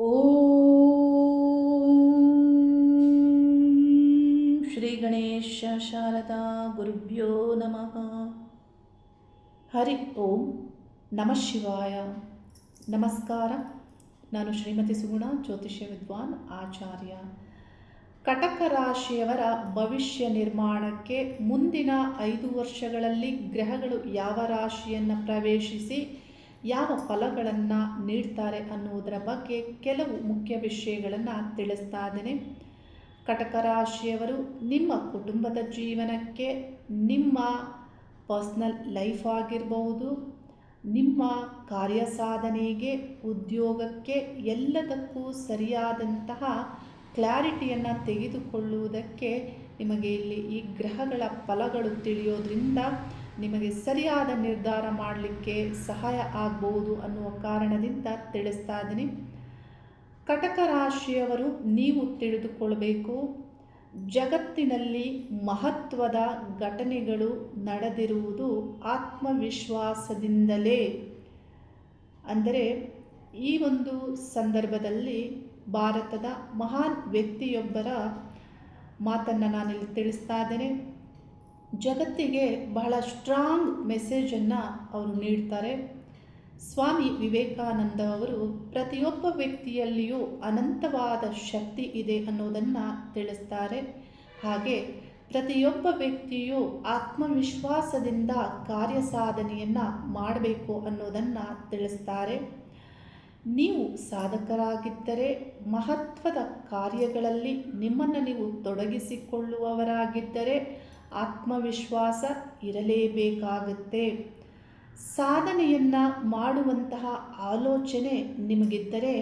ಓಂ ಶ್ರೀ ಗಣೇಶ ಶಾರದಾ ಗುರುಭ್ಯೋ ನಮಃ. ಹರಿ ಓಂ ನಮಃ ಶಿವಾಯ. ನಮಸ್ಕಾರ. ನಾನು ಶ್ರೀಮತಿ ಸುಗುಣ, ಜ್ಯೋತಿಷ್ಯ ವಿದ್ವಾನ್ ಆಚಾರ್ಯ. ಕಟಕ ರಾಶಿಯವರ ಭವಿಷ್ಯ ನಿರ್ಮಾಣಕ್ಕೆ ಮುಂದಿನ 5 ವರ್ಷಗಳಲ್ಲಿ ಗ್ರಹಗಳು ಯಾವ ರಾಶಿಯನ್ನು ಪ್ರವೇಶಿಸಿ ಯಾವ ಫಲಗಳನ್ನು ನೀಡ್ತಾರೆ ಅನ್ನುವುದರ ಬಗ್ಗೆ ಕೆಲವು ಮುಖ್ಯ ವಿಷಯಗಳನ್ನು ತಿಳಿಸ್ತಾ ಇದ್ದೇನೆ. ಕಟಕ ರಾಶಿಯವರು ನಿಮ್ಮ ಕುಟುಂಬದ ಜೀವನಕ್ಕೆ, ನಿಮ್ಮ ಪರ್ಸ್ನಲ್ ಲೈಫ್ ಆಗಿರಬಹುದು, ನಿಮ್ಮ ಕಾರ್ಯ ಸಾಧನೆಗೆ, ಉದ್ಯೋಗಕ್ಕೆ ಎಲ್ಲದಕ್ಕೂ ಸರಿಯಾದಂತಹ ಕ್ಲಾರಿಟಿಯನ್ನು ತೆಗೆದುಕೊಳ್ಳುವುದಕ್ಕೆ ನಿಮಗೆ ಇಲ್ಲಿ ಈ ಗ್ರಹಗಳ ಫಲಗಳು ತಿಳಿಯೋದ್ರಿಂದ ನಿಮಗೆ ಸರಿಯಾದ ನಿರ್ಧಾರ ಮಾಡಲಿಕ್ಕೆ ಸಹಾಯ ಆಗ್ಬೋದು ಅನ್ನುವ ಕಾರಣದಿಂದ ತಿಳಿಸ್ತಾ ಇದ್ದೀನಿ. ಕಟಕ ರಾಶಿಯವರು ನೀವು ತಿಳಿದುಕೊಳ್ಳಬೇಕು, ಜಗತ್ತಿನಲ್ಲಿ ಮಹತ್ವದ ಘಟನೆಗಳು ನಡೆದಿರುವುದು ಆತ್ಮವಿಶ್ವಾಸದಿಂದಲೇ. ಅಂದರೆ ಈ ಒಂದು ಸಂದರ್ಭದಲ್ಲಿ ಭಾರತದ ಮಹಾನ್ ವ್ಯಕ್ತಿಯೊಬ್ಬರ ಮಾತನ್ನು ನಾನಿಲ್ಲಿ ತಿಳಿಸ್ತಾ ಇದ್ದೇನೆ. ಜಗತ್ತಿಗೆ ಬಹಳ ಸ್ಟ್ರಾಂಗ್ ಮೆಸೇಜನ್ನು ಅವರು ನೀಡ್ತಾರೆ. ಸ್ವಾಮಿ ವಿವೇಕಾನಂದ ಅವರು ಪ್ರತಿಯೊಬ್ಬ ವ್ಯಕ್ತಿಯಲ್ಲಿಯೂ ಅನಂತವಾದ ಶಕ್ತಿ ಇದೆ ಅನ್ನೋದನ್ನು ತಿಳಿಸ್ತಾರೆ. ಹಾಗೆ ಪ್ರತಿಯೊಬ್ಬ ವ್ಯಕ್ತಿಯು ಆತ್ಮವಿಶ್ವಾಸದಿಂದ ಕಾರ್ಯ ಸಾಧನೆಯನ್ನು ಮಾಡಬೇಕು ಅನ್ನೋದನ್ನು ತಿಳಿಸ್ತಾರೆ. ನೀವು ಸಾಧಕರಾಗಿದ್ದರೆ, ಮಹತ್ವದ ಕಾರ್ಯಗಳಲ್ಲಿ ನಿಮ್ಮನ್ನು ನೀವು ತೊಡಗಿಸಿಕೊಳ್ಳುವವರಾಗಿದ್ದರೆ ಆತ್ಮವಿಶ್ವಾಸ ಇರಲೇಬೇಕಾಗುತ್ತೆ. ಸಾಧನೆಯನ್ನು ಮಾಡುವಂತಹ ಆಲೋಚನೆ ನಿಮಗಿದ್ದರೆ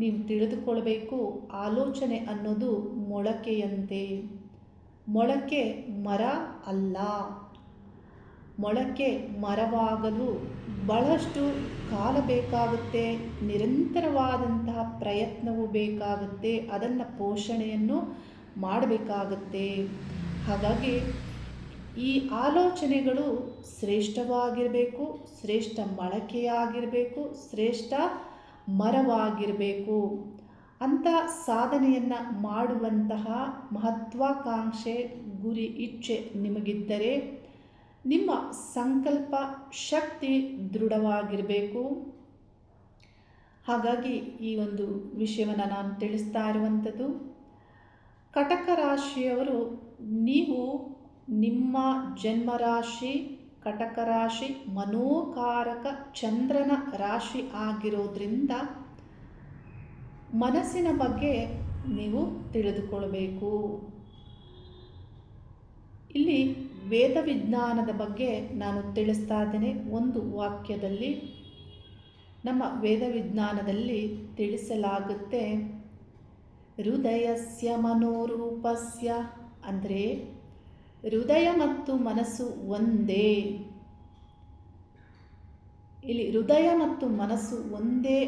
ನೀವು ತಿಳಿದುಕೊಳ್ಬೇಕು, ಆಲೋಚನೆ ಅನ್ನೋದು ಮೊಳಕೆಯಂತೆ. ಮೊಳಕೆ ಮರ ಅಲ್ಲ. ಮೊಳಕೆ ಮರವಾಗಲು ಬಹಳಷ್ಟು ಕಾಲ ಬೇಕಾಗುತ್ತೆ, ನಿರಂತರವಾದಂತಹ ಪ್ರಯತ್ನವೂ ಬೇಕಾಗುತ್ತೆ, ಅದನ್ನು ಪೋಷಣೆಯನ್ನು ಮಾಡಬೇಕಾಗುತ್ತೆ. ಹಾಗಾಗಿ ಈ ಆಲೋಚನೆಗಳು ಶ್ರೇಷ್ಠವಾಗಿರಬೇಕು, ಶ್ರೇಷ್ಠ ಮೊಳಕೆಯಾಗಿರಬೇಕು, ಶ್ರೇಷ್ಠ ಮರವಾಗಿರಬೇಕು. ಅಂಥ ಸಾಧನೆಯನ್ನು ಮಾಡುವಂತಹ ಮಹತ್ವಾಕಾಂಕ್ಷೆ, ಗುರಿ, ಇಚ್ಛೆ ನಿಮಗಿದ್ದರೆ ನಿಮ್ಮ ಸಂಕಲ್ಪ ಶಕ್ತಿ ದೃಢವಾಗಿರಬೇಕು. ಹಾಗಾಗಿ ಈ ಒಂದು ವಿಷಯವನ್ನು ನಾನು ತಿಳಿಸ್ತಾ ಇರುವಂಥದ್ದು. ಕಟಕ ರಾಶಿಯವರು, ನೀವು ನಿಮ್ಮ ಜನ್ಮರಾಶಿ ಕಟಕ ರಾಶಿ ಮನೋಕಾರಕ ಚಂದ್ರನ ರಾಶಿ ಆಗಿರೋದ್ರಿಂದ ಮನಸ್ಸಿನ ಬಗ್ಗೆ ನೀವು ತಿಳಿದುಕೊಳ್ಳಬೇಕು. ಇಲ್ಲಿ ವೇದ ವಿಜ್ಞಾನದ ಬಗ್ಗೆ ನಾನು ತಿಳಿಸ್ತಾ ಇದ್ದೇನೆ. ಒಂದು ವಾಕ್ಯದಲ್ಲಿ ನಮ್ಮ ವೇದ ವಿಜ್ಞಾನದಲ್ಲಿ ತಿಳಿಸಲಾಗುತ್ತೆ, ಹೃದಯಸ್ಯ ಮನೋರೂಪಸ್ಯ, ಅಂದರೆ ಹೃದಯ ಮತ್ತು ಮನಸ್ಸು ಒಂದೇ. ಇಲ್ಲಿ ಹೃದಯ ಮತ್ತು ಮನಸ್ಸು ಒಂದೇ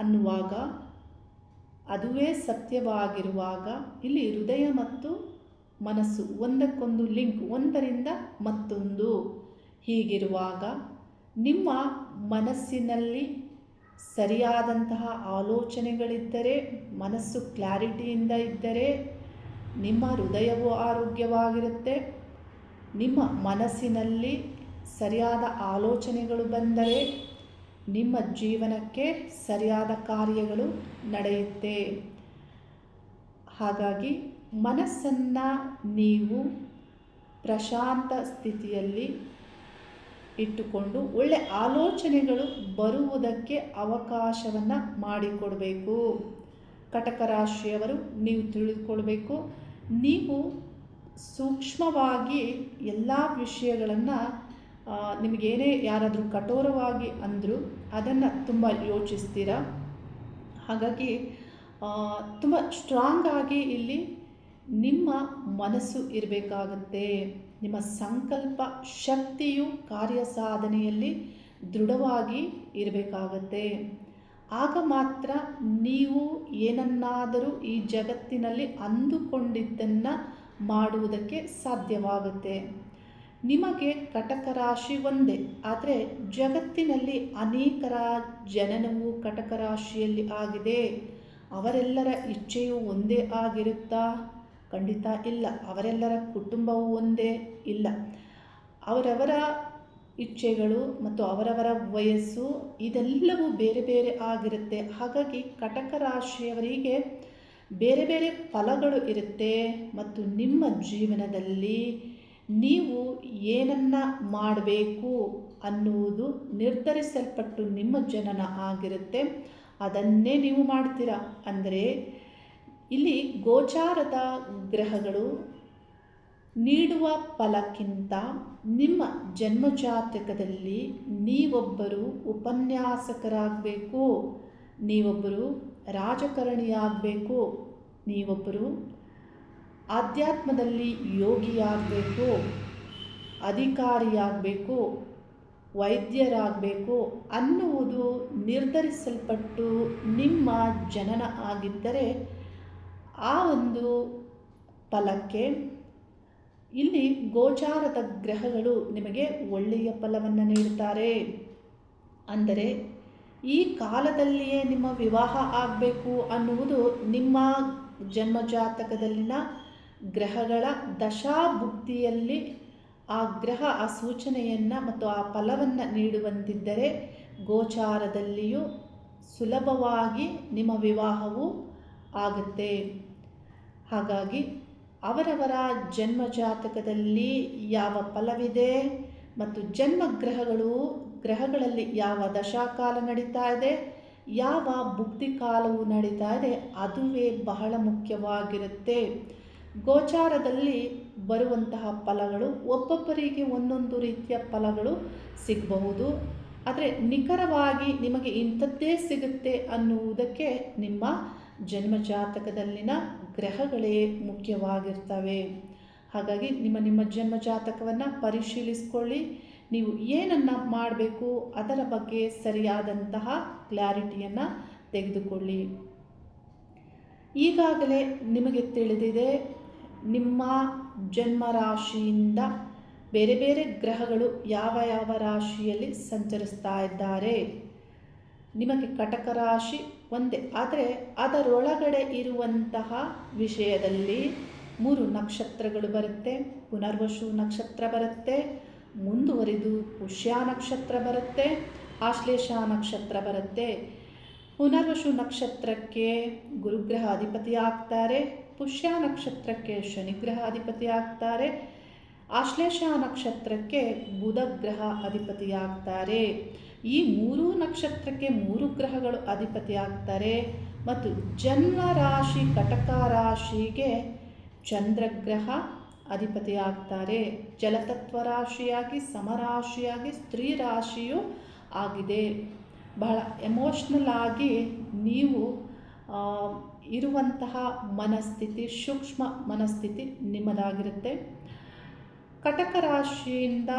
ಅನ್ನುವಾಗ, ಅದುವೇ ಸತ್ಯವಾಗಿರುವಾಗ, ಇಲ್ಲಿ ಹೃದಯ ಮತ್ತು ಮನಸ್ಸು ಒಂದಕ್ಕೊಂದು ಲಿಂಕ್, ಒಂದರಿಂದ ಮತ್ತೊಂದು ಹೀಗಿರುವಾಗ ನಿಮ್ಮ ಮನಸ್ಸಿನಲ್ಲಿ ಸರಿಯಾದಂತಹ ಆಲೋಚನೆಗಳಿದ್ದರೆ, ಮನಸ್ಸು ಕ್ಲಾರಿಟಿಯಿಂದ ಇದ್ದರೆ ನಿಮ್ಮ ಹೃದಯವು ಆರೋಗ್ಯವಾಗಿರುತ್ತೆ. ನಿಮ್ಮ ಮನಸ್ಸಿನಲ್ಲಿ ಸರಿಯಾದ ಆಲೋಚನೆಗಳು ಬಂದರೆ ನಿಮ್ಮ ಜೀವನಕ್ಕೆ ಸರಿಯಾದ ಕಾರ್ಯಗಳು ನಡೆಯುತ್ತೆ. ಹಾಗಾಗಿ ಮನಸ್ಸನ್ನು ನೀವು ಪ್ರಶಾಂತ ಸ್ಥಿತಿಯಲ್ಲಿ ಇಟ್ಟುಕೊಂಡು ಒಳ್ಳೆ ಆಲೋಚನೆಗಳು ಬರುವುದಕ್ಕೆ ಅವಕಾಶವನ್ನು ಮಾಡಿಕೊಡಬೇಕು. ಕಟಕ ರಾಶಿಯವರು ನೀವು ತಿಳಿದುಕೊಳ್ಬೇಕು, ನೀವು ಸೂಕ್ಷ್ಮವಾಗಿ ಎಲ್ಲ ವಿಷಯಗಳನ್ನು, ನಿಮಗೇನೇ ಯಾರಾದರೂ ಕಠೋರವಾಗಿ ಅಂದರೂ ಅದನ್ನು ತುಂಬ ಯೋಚಿಸ್ತೀರ. ಹಾಗಾಗಿ ತುಂಬ ಸ್ಟ್ರಾಂಗ್ ಆಗಿ ಇಲ್ಲಿ ನಿಮ್ಮ ಮನಸ್ಸು ಇರಬೇಕಾಗುತ್ತೆ. ನಿಮ್ಮ ಸಂಕಲ್ಪ ಶಕ್ತಿಯು ಕಾರ್ಯ ಸಾಧನೆಯಲ್ಲಿ ದೃಢವಾಗಿ ಇರಬೇಕಾಗತ್ತೆ. ಆಗ ಮಾತ್ರ ನೀವು ಏನನ್ನಾದರೂ ಈ ಜಗತ್ತಿನಲ್ಲಿ ಅಂದುಕೊಂಡಿದ್ದನ್ನು ಮಾಡುವುದಕ್ಕೆ ಸಾಧ್ಯವಾಗುತ್ತೆ. ನಿಮಗೆ ಕಟಕ ರಾಶಿ ಒಂದೇ, ಆದರೆ ಜಗತ್ತಿನಲ್ಲಿ ಅನೇಕರ ಜನನವು ಕಟಕ ರಾಶಿಯಲ್ಲಿ ಆಗಿದೆ. ಅವರೆಲ್ಲರ ಇಚ್ಛೆಯು ಒಂದೇ ಆಗಿರುತ್ತಾ? ಖಂಡಿತ ಇಲ್ಲ. ಅವರೆಲ್ಲರ ಕುಟುಂಬವು ಒಂದೇ ಇಲ್ಲ. ಅವರವರ ಇಚ್ಛೆಗಳು ಮತ್ತು ಅವರವರ ವಯಸ್ಸು ಇದೆಲ್ಲವೂ ಬೇರೆ ಬೇರೆ ಆಗಿರುತ್ತೆ. ಹಾಗಾಗಿ ಕಟಕ ರಾಶಿಯವರಿಗೆ ಬೇರೆ ಬೇರೆ ಫಲಗಳು ಇರುತ್ತೆ. ಮತ್ತು ನಿಮ್ಮ ಜೀವನದಲ್ಲಿ ನೀವು ಏನನ್ನ ಮಾಡಬೇಕು ಅನ್ನುವುದು ನಿರ್ಧರಿಸಲ್ಪಟ್ಟು ನಿಮ್ಮ ಜನನ ಆಗಿರುತ್ತೆ. ಅದನ್ನೇ ನೀವು ಮಾಡ್ತೀರಾ. ಅಂದರೆ ಇಲ್ಲಿ ಗೋಚಾರದ ಗ್ರಹಗಳು ನೀಡುವ ಫಲಕ್ಕಿಂತ ನಿಮ್ಮ ಜನ್ಮಜಾತಕದಲ್ಲಿ ನೀವೊಬ್ಬರು ಉಪನ್ಯಾಸಕರಾಗಬೇಕು, ನೀವೊಬ್ಬರು ರಾಜಕಾರಣಿಯಾಗಬೇಕು, ನೀವೊಬ್ಬರು ಆಧ್ಯಾತ್ಮದಲ್ಲಿ ಯೋಗಿಯಾಗಬೇಕು, ಅಧಿಕಾರಿಯಾಗಬೇಕು, ವೈದ್ಯರಾಗಬೇಕು ಅನ್ನುವುದು ನಿರ್ಧರಿಸಲ್ಪಟ್ಟು ನಿಮ್ಮ ಜನನ ಆಗಿದ್ದರೆ ಆ ಒಂದು ಫಲಕ್ಕೆ ಇಲ್ಲಿ ಗೋಚಾರದ ಗ್ರಹಗಳು ನಿಮಗೆ ಒಳ್ಳೆಯ ಫಲವನ್ನು ನೀಡುತ್ತಾರೆ. ಅಂದರೆ ಈ ಕಾಲದಲ್ಲಿಯೇ ನಿಮ್ಮ ವಿವಾಹ ಆಗಬೇಕು ಅನ್ನುವುದು ನಿಮ್ಮ ಜನ್ಮಜಾತಕದಲ್ಲಿನ ಗ್ರಹಗಳ ದಶಾಭುಕ್ತಿಯಲ್ಲಿ ಆ ಗ್ರಹ ಆ ಸೂಚನೆಯನ್ನು ಮತ್ತು ಆ ಫಲವನ್ನು ನೀಡುವಂತಿದ್ದರೆ ಗೋಚಾರದಲ್ಲಿಯೂ ಸುಲಭವಾಗಿ ನಿಮ್ಮ ವಿವಾಹವು ಆಗುತ್ತೆ. ಹಾಗಾಗಿ ಅವರವರ ಜನ್ಮಜಾತಕದಲ್ಲಿ ಯಾವ ಫಲವಿದೆ ಮತ್ತು ಗ್ರಹಗಳಲ್ಲಿ ಯಾವ ದಶಾಕಾಲ ನಡೀತಾ ಇದೆ, ಯಾವ ಭುಕ್ತಿ ಕಾಲವು ನಡೀತಾ ಇದೆ, ಅದುವೇ ಬಹಳ ಮುಖ್ಯವಾಗಿರುತ್ತೆ. ಗೋಚಾರದಲ್ಲಿ ಬರುವಂತಹ ಫಲಗಳು ಒಬ್ಬೊಬ್ಬರಿಗೆ ಒಂದೊಂದು ರೀತಿಯ ಫಲಗಳು ಸಿಗಬಹುದು. ಆದರೆ ನಿಖರವಾಗಿ ನಿಮಗೆ ಇಂಥದ್ದೇ ಸಿಗುತ್ತೆ ಅನ್ನುವುದಕ್ಕೆ ನಿಮ್ಮ ಜನ್ಮಜಾತಕದಲ್ಲಿನ ಗ್ರಹಗಳೇ ಮುಖ್ಯವಾಗಿರ್ತವೆ. ಹಾಗಾಗಿ ನಿಮ್ಮ ಜನ್ಮಜಾತಕವನ್ನು ಪರಿಶೀಲಿಸಿಕೊಳ್ಳಿ. ನೀವು ಏನನ್ನು ಮಾಡಬೇಕು ಅದರ ಬಗ್ಗೆ ಸರಿಯಾದಂತಹ ಕ್ಲಾರಿಟಿಯನ್ನು ತೆಗೆದುಕೊಳ್ಳಿ. ಈಗಾಗಲೇ ನಿಮಗೆ ತಿಳಿದಿದೆ ನಿಮ್ಮ ಜನ್ಮರಾಶಿಯಿಂದ ಬೇರೆ ಬೇರೆ ಗ್ರಹಗಳು ಯಾವ ಯಾವ ರಾಶಿಯಲ್ಲಿ ಸಂಚರಿಸ್ತಾ ಇದ್ದಾರೆ. ನಿಮಗೆ ಕಟಕ ರಾಶಿ ಒಂದೇ, ಆದರೆ ಅದರೊಳಗಡೆ ಇರುವಂತಹ ವಿಷಯದಲ್ಲಿ 3 ನಕ್ಷತ್ರಗಳು ಬರುತ್ತೆ. ಪುನರ್ವಸು ನಕ್ಷತ್ರ ಬರುತ್ತೆ, ಮುಂದುವರಿದು ಪುಷ್ಯ ನಕ್ಷತ್ರ ಬರುತ್ತೆ, ಆಶ್ಲೇಷ ನಕ್ಷತ್ರ ಬರುತ್ತೆ. ಪುನರ್ವಸು ನಕ್ಷತ್ರಕ್ಕೆ ಗುರುಗ್ರಹ ಅಧಿಪತಿ ಆಗ್ತಾರೆ, ಪುಷ್ಯ ನಕ್ಷತ್ರಕ್ಕೆ ಶನಿಗ್ರಹ ಅಧಿಪತಿ ಆಗ್ತಾರೆ, ಆಶ್ಲೇಷ ನಕ್ಷತ್ರಕ್ಕೆ ಬುಧ ಗ್ರಹ ಅಧಿಪತಿ ಆಗ್ತಾರೆ. ಈ 3 ನಕ್ಷತ್ರಕ್ಕೆ 3 ಗ್ರಹಗಳು ಅಧಿಪತಿ ಆಗ್ತಾರೆ. ಮತ್ತು ಜನ್ಮ ರಾಶಿ ಕಟಕ ರಾಶಿಗೆ ಚಂದ್ರಗ್ರಹ ಅಧಿಪತಿ ಆಗ್ತಾರೆ. ಜಲತತ್ವ ರಾಶಿಯಾಗಿ ಸಮರಾಶಿಯಾಗಿ ಸ್ತ್ರೀ ರಾಶಿಯೂ ಆಗಿದೆ. ಬಹಳ ಎಮೋಷ್ನಲ್ ಆಗಿ ನೀವು ಇರುವಂತಹ ಮನಸ್ಥಿತಿ, ಸೂಕ್ಷ್ಮ ಮನಸ್ಥಿತಿ ನಿಮ್ಮದಾಗಿರುತ್ತೆ. ಕಟಕ ರಾಶಿಯಿಂದ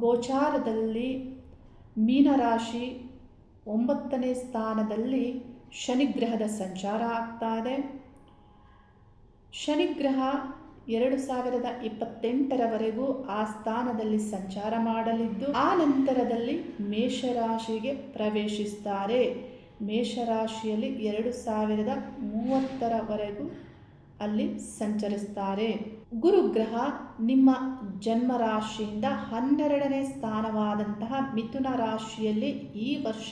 ಗೋಚಾರದಲ್ಲಿ ಮೀನರಾಶಿ 9ನೇ ಸ್ಥಾನದಲ್ಲಿ ಶನಿಗ್ರಹದ ಸಂಚಾರ ಆಗ್ತಾ ಇದೆ. ಶನಿಗ್ರಹ 2028ರವರೆಗೂ ಆ ಸ್ಥಾನದಲ್ಲಿ ಸಂಚಾರ ಮಾಡಲಿದ್ದು ಆ ನಂತರದಲ್ಲಿ ಮೇಷರಾಶಿಗೆ ಪ್ರವೇಶಿಸ್ತಾರೆ. ಮೇಷರಾಶಿಯಲ್ಲಿ 2030ರವರೆಗೂ ಅಲ್ಲಿ ಸಂಚರಿಸ್ತಾರೆ. ಗುರುಗ್ರಹ ನಿಮ್ಮ ಜನ್ಮರಾಶಿಯಿಂದ 12ನೇ ಸ್ಥಾನವಾದಂತಹ ಮಿಥುನ ರಾಶಿಯಲ್ಲಿ ಈ ವರ್ಷ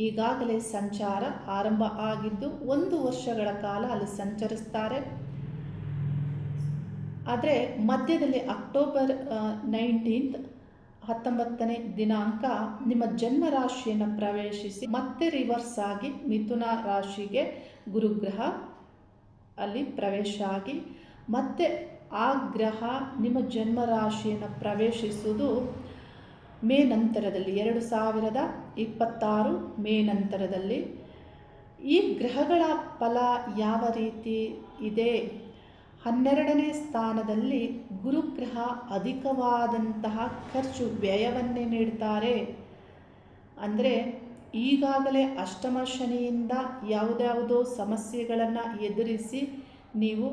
ಈಗಾಗಲೇ ಸಂಚಾರ ಆರಂಭ ಆಗಿದ್ದು 1 ವರ್ಷಗಳ ಕಾಲ ಅಲ್ಲಿ ಸಂಚರಿಸ್ತಾರೆ. ಆದರೆ ಮಧ್ಯದಲ್ಲಿ ಅಕ್ಟೋಬರ್ 19ನೇ ದಿನಾಂಕ ನಿಮ್ಮ ಜನ್ಮರಾಶಿಯನ್ನು ಪ್ರವೇಶಿಸಿ ಮತ್ತೆ ರಿವರ್ಸ್ ಆಗಿ ಮಿಥುನ ರಾಶಿಗೆ ಗುರುಗ್ರಹ ಅಲ್ಲಿ ಪ್ರವೇಶ ಆಗಿ ಮತ್ತೆ ಆ ಗ್ರಹ ನಿಮ್ಮ ಜನ್ಮರಾಶಿಯನ್ನು ಪ್ರವೇಶಿಸುವುದು ಮೇ ನಂತರದಲ್ಲಿ 2026 ಮೇ ನಂತರದಲ್ಲಿ. ಈ ಗ್ರಹಗಳ ಫಲ ಯಾವ ರೀತಿ ಇದೆ? 12ನೇ ಸ್ಥಾನದಲ್ಲಿ ಗುರುಗ್ರಹ ಅಧಿಕವಾದಂತಹ ಖರ್ಚು ವ್ಯಯವನ್ನೇ ನೀಡ್ತಾರೆ. ಅಂದರೆ ಈಗಾಗಲೇ ಅಷ್ಟಮ ಶನಿಯಿಂದ ಯಾವುದ್ಯಾವುದೋ ಸಮಸ್ಯೆಗಳನ್ನು ಎದುರಿಸಿ ನೀವು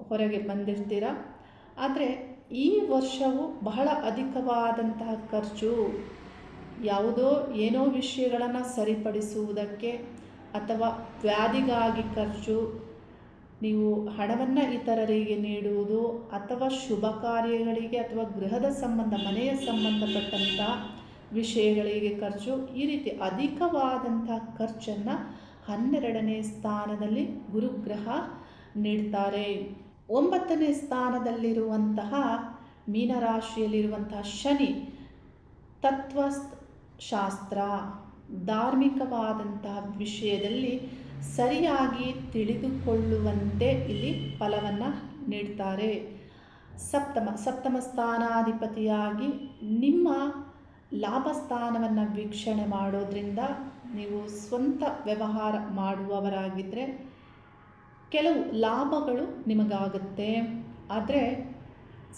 ಹೊರಗೆ ಬಂದಿರ್ತೀರ. ಆದರೆ ಈ ವರ್ಷವು ಬಹಳ ಅಧಿಕವಾದಂತಹ ಖರ್ಚು, ಯಾವುದೋ ಏನೋ ವಿಷಯಗಳನ್ನು ಸರಿಪಡಿಸುವುದಕ್ಕೆ ಅಥವಾ ವ್ಯಾಧಿಗಾಗಿ ಖರ್ಚು, ನೀವು ಹಣವನ್ನು ಇತರರಿಗೆ ನೀಡುವುದು ಅಥವಾ ಶುಭ ಕಾರ್ಯಗಳಿಗೆ ಅಥವಾ ಗೃಹದ ಸಂಬಂಧ ಮನೆಯ ಸಂಬಂಧಪಟ್ಟಂಥ ವಿಷಯಗಳಿಗೆ ಖರ್ಚು, ಈ ರೀತಿ ಅಧಿಕವಾದಂಥ ಖರ್ಚನ್ನು 12ನೇ ಸ್ಥಾನದಲ್ಲಿ ಗುರುಗ್ರಹ ನೀಡ್ತಾರೆ. 9ನೇ ಸ್ಥಾನದಲ್ಲಿರುವಂತಹ ಮೀನರಾಶಿಯಲ್ಲಿರುವಂತಹ ಶನಿ ತತ್ವಶಾಸ್ತ್ರ, ಧಾರ್ಮಿಕವಾದಂತಹ ವಿಷಯದಲ್ಲಿ ಸರಿಯಾಗಿ ತಿಳಿದುಕೊಳ್ಳುವಂತೆ ಇಲ್ಲಿ ಫಲವನ್ನು ನೀಡ್ತಾರೆ. ಸಪ್ತಮ ಸ್ಥಾನಾಧಿಪತಿಯಾಗಿ ನಿಮ್ಮ ಲಾಭ ಸ್ಥಾನವನ್ನು ವೀಕ್ಷಣೆ ಮಾಡೋದ್ರಿಂದ ನೀವು ಸ್ವಂತ ವ್ಯವಹಾರ ಮಾಡುವವರಾಗಿದ್ದರೆ ಕೆಲವು ಲಾಭಗಳು ನಿಮಗಾಗುತ್ತೆ, ಆದರೆ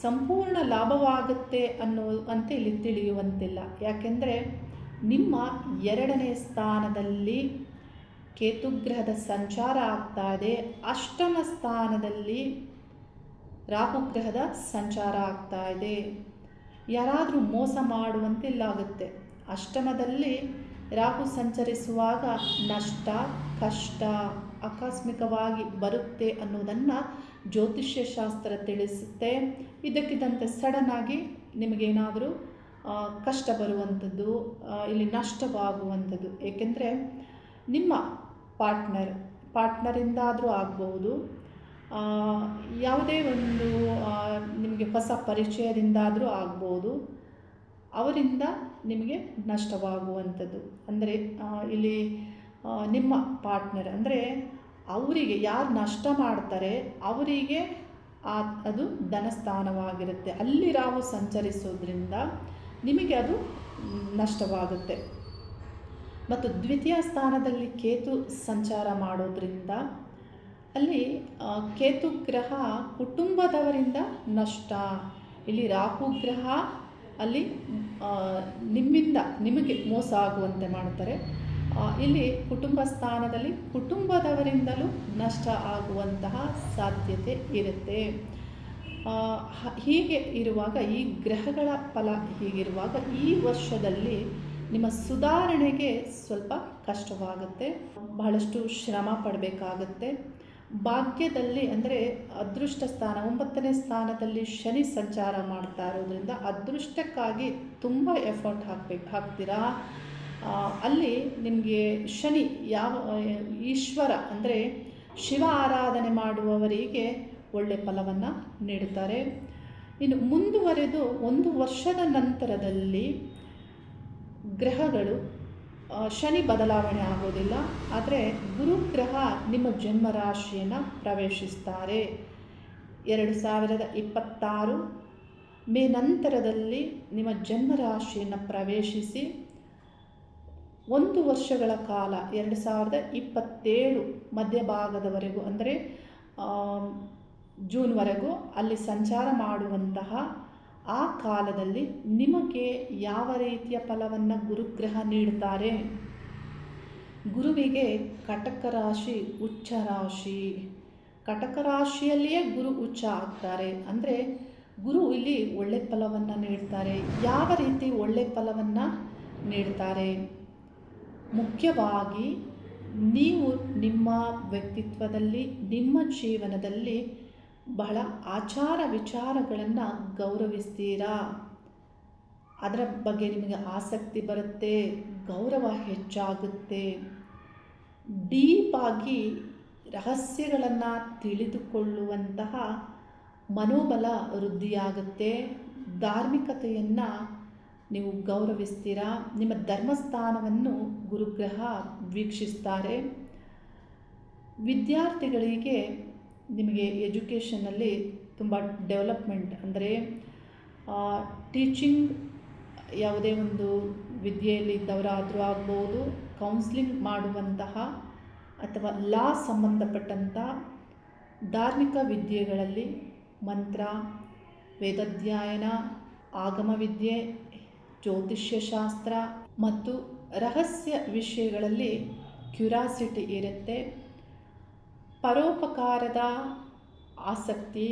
ಸಂಪೂರ್ಣ ಲಾಭವಾಗುತ್ತೆ ಅಂತ ಇಲ್ಲಿ ತಿಳಿಯುವಂತಿಲ್ಲ. ಯಾಕೆಂದರೆ ನಿಮ್ಮ 2ನೇ ಸ್ಥಾನದಲ್ಲಿ ಕೇತುಗ್ರಹದ ಸಂಚಾರ ಆಗ್ತಾ ಇದೆ, ಅಷ್ಟಮ ಸ್ಥಾನದಲ್ಲಿ ರಾಹುಗ್ರಹದ ಸಂಚಾರ ಆಗ್ತಾ ಇದೆ. ಯಾರಾದರೂ ಮೋಸ ಮಾಡುವಂತಿಲ್ಲಾಗುತ್ತೆ. ಅಷ್ಟಮದಲ್ಲಿ ರಾಹು ಸಂಚರಿಸುವಾಗ ನಷ್ಟ, ಕಷ್ಟ ಆಕಸ್ಮಿಕವಾಗಿ ಬರುತ್ತೆ ಅನ್ನೋದನ್ನು ಜ್ಯೋತಿಷ್ಯ ಶಾಸ್ತ್ರ ತಿಳಿಸುತ್ತೆ. ಇದಕ್ಕಿದ್ದಂತೆ ಸಡನ್ನಾಗಿ ನಿಮಗೇನಾದರೂ ಕಷ್ಟ ಬರುವಂಥದ್ದು, ಇಲ್ಲಿ ನಷ್ಟವಾಗುವಂಥದ್ದು. ಏಕೆಂದರೆ ನಿಮ್ಮ ಪಾರ್ಟ್ನರಿಂದಾದರೂ ಆಗ್ಬೋದು, ಯಾವುದೇ ಒಂದು ನಿಮಗೆ ಹೊಸ ಪರಿಚಯದಿಂದಾದರೂ ಆಗ್ಬೋದು, ಅವರಿಂದ ನಿಮಗೆ ನಷ್ಟವಾಗುವಂಥದ್ದು. ಅಂದರೆ ಇಲ್ಲಿ ನಿಮ್ಮ ಪಾರ್ಟ್ನರ್ ಅಂದರೆ ಅವರಿಗೆ ಯಾರು ನಷ್ಟ ಮಾಡ್ತಾರೆ ಅವರಿಗೆ ಅದು ಧನಸ್ಥಾನವಾಗಿರುತ್ತೆ. ಅಲ್ಲಿ ರಾಹು ಸಂಚರಿಸೋದ್ರಿಂದ ನಿಮಗೆ ಅದು ನಷ್ಟವಾಗುತ್ತೆ. ಮತ್ತು ದ್ವಿತೀಯ ಸ್ಥಾನದಲ್ಲಿ ಕೇತು ಸಂಚಾರ ಮಾಡೋದ್ರಿಂದ ಅಲ್ಲಿ ಕೇತು ಗ್ರಹ ಕುಟುಂಬದವರಿಂದ ನಷ್ಟ. ಇಲ್ಲಿ ರಾಹು ಗ್ರಹ ಅಲ್ಲಿ ನಿಮಗೆ ಮೋಸ ಆಗುವಂತೆ ಮಾಡ್ತಾರೆ. ಇಲ್ಲಿ ಕುಟುಂಬ ಸ್ಥಾನದಲ್ಲಿ ಕುಟುಂಬದವರಿಂದಲೂ ನಷ್ಟ ಆಗುವಂತಹ ಸಾಧ್ಯತೆ ಇರುತ್ತೆ. ಹೀಗೆ ಇರುವಾಗ, ಈ ಗ್ರಹಗಳ ಫಲ ಹೀಗಿರುವಾಗ ಈ ವರ್ಷದಲ್ಲಿ ನಿಮ್ಮ ಸುಧಾರಣೆಗೆ ಸ್ವಲ್ಪ ಕಷ್ಟವಾಗುತ್ತೆ, ಬಹಳಷ್ಟು ಶ್ರಮ ಪಡಬೇಕಾಗತ್ತೆ. ಭಾಗ್ಯದಲ್ಲಿ ಅಂದರೆ ಅದೃಷ್ಟ ಸ್ಥಾನ 9ನೇ ಸ್ಥಾನದಲ್ಲಿ ಶನಿ ಸಂಚಾರ ಮಾಡ್ತಾ ಇರೋದ್ರಿಂದ ಅದೃಷ್ಟಕ್ಕಾಗಿ ತುಂಬ ಎಫರ್ಟ್ ಹಾಕ್ತೀರಾ. ಅಲ್ಲಿ ನಿಮಗೆ ಶನಿ ಈಶ್ವರ ಅಂದರೆ ಶಿವ ಆರಾಧನೆ ಮಾಡುವವರಿಗೆ ಒಳ್ಳೆ ಫಲವನ್ನು ನೀಡುತ್ತಾರೆ. ಇನ್ನು ಮುಂದುವರೆದು 1 ವರ್ಷದ ನಂತರದಲ್ಲಿ ಗ್ರಹಗಳು ಶನಿ ಬದಲಾವಣೆ ಆಗೋದಿಲ್ಲ, ಆದರೆ ಗುರುಗ್ರಹ ನಿಮ್ಮ ಜನ್ಮರಾಶಿಯನ್ನು ಪ್ರವೇಶಿಸ್ತಾರೆ. 2026 ಮೇ ನಂತರದಲ್ಲಿ ನಿಮ್ಮ ಜನ್ಮರಾಶಿಯನ್ನು ಪ್ರವೇಶಿಸಿ 1 ವರ್ಷಗಳ ಕಾಲ 2027 ಮಧ್ಯಭಾಗದವರೆಗೂ ಅಂದರೆ ಜೂನ್ವರೆಗೂ ಅಲ್ಲಿ ಸಂಚಾರ ಮಾಡುವಂತಹ ಆ ಕಾಲದಲ್ಲಿ ನಿಮಗೆ ಯಾವ ರೀತಿಯ ಫಲವನ್ನು ಗುರುಗ್ರಹ ನೀಡುತ್ತಾರೆ. ಗುರುವಿಗೆ ಕಟಕ ರಾಶಿ ಉಚ್ಚ ರಾಶಿ, ಕಟಕ ರಾಶಿಯಲ್ಲಿಯೇ ಗುರು ಉಚ್ಚ ಆಗ್ತಾರೆ. ಅಂದರೆ ಗುರು ಇಲ್ಲಿ ಒಳ್ಳೆ ಫಲವನ್ನು ನೀಡ್ತಾರೆ. ಯಾವ ರೀತಿ ಒಳ್ಳೆ ಫಲವನ್ನು ನೀಡ್ತಾರೆ? ಮುಖ್ಯವಾಗಿ ನೀವು ನಿಮ್ಮ ವ್ಯಕ್ತಿತ್ವದಲ್ಲಿ, ನಿಮ್ಮ ಜೀವನದಲ್ಲಿ ಬಹಳ ಆಚಾರ ವಿಚಾರಗಳನ್ನು ಗೌರವಿಸ್ತೀರಾ. ಅದರ ಬಗ್ಗೆ ನಿಮಗೆ ಆಸಕ್ತಿ ಬರುತ್ತೆ, ಗೌರವ ಹೆಚ್ಚಾಗುತ್ತೆ. ಡೀಪಾಗಿ ರಹಸ್ಯಗಳನ್ನು ತಿಳಿದುಕೊಳ್ಳುವಂತಹ ಮನೋಬಲ ವೃದ್ಧಿಯಾಗುತ್ತೆ. ಧಾರ್ಮಿಕತೆಯನ್ನು ನೀವು ಗೌರವಿಸ್ತೀರಾ. ನಿಮ್ಮ ಧರ್ಮಸ್ಥಾನವನ್ನು ಗುರುಗ್ರಹ ವೀಕ್ಷಿಸ್ತಾರೆ. ವಿದ್ಯಾರ್ಥಿಗಳಿಗೆ ನಿಮಗೆ ಎಜುಕೇಷನಲ್ಲಿ ತುಂಬ ಡೆವಲಪ್ಮೆಂಟ್ ಅಂದರೆ ಟೀಚಿಂಗ್ ಯಾವುದೇ ಒಂದು ವಿದ್ಯೆಯಲ್ಲಿ ಇದ್ದವರಾದರೂ ಆಗ್ಬೋದು, ಕೌನ್ಸಿಲಿಂಗ್ ಮಾಡುವಂತಹ ಅಥವಾ ಲಾ ಸಂಬಂಧಪಟ್ಟಂಥ ಧಾರ್ಮಿಕ ವಿದ್ಯೆಗಳಲ್ಲಿ ಮಂತ್ರ, ವೇದಾಧ್ಯಯನ, ಆಗಮ ವಿದ್ಯೆ, ಜ್ಯೋತಿಷ್ಯ ಶಾಸ್ತ್ರ ಮತ್ತು ರಹಸ್ಯ ವಿಷಯಗಳಲ್ಲಿ ಕ್ಯೂರಾಸಿಟಿ ಇರುತ್ತೆ. ಪರೋಪಕಾರದ ಆಸಕ್ತಿ,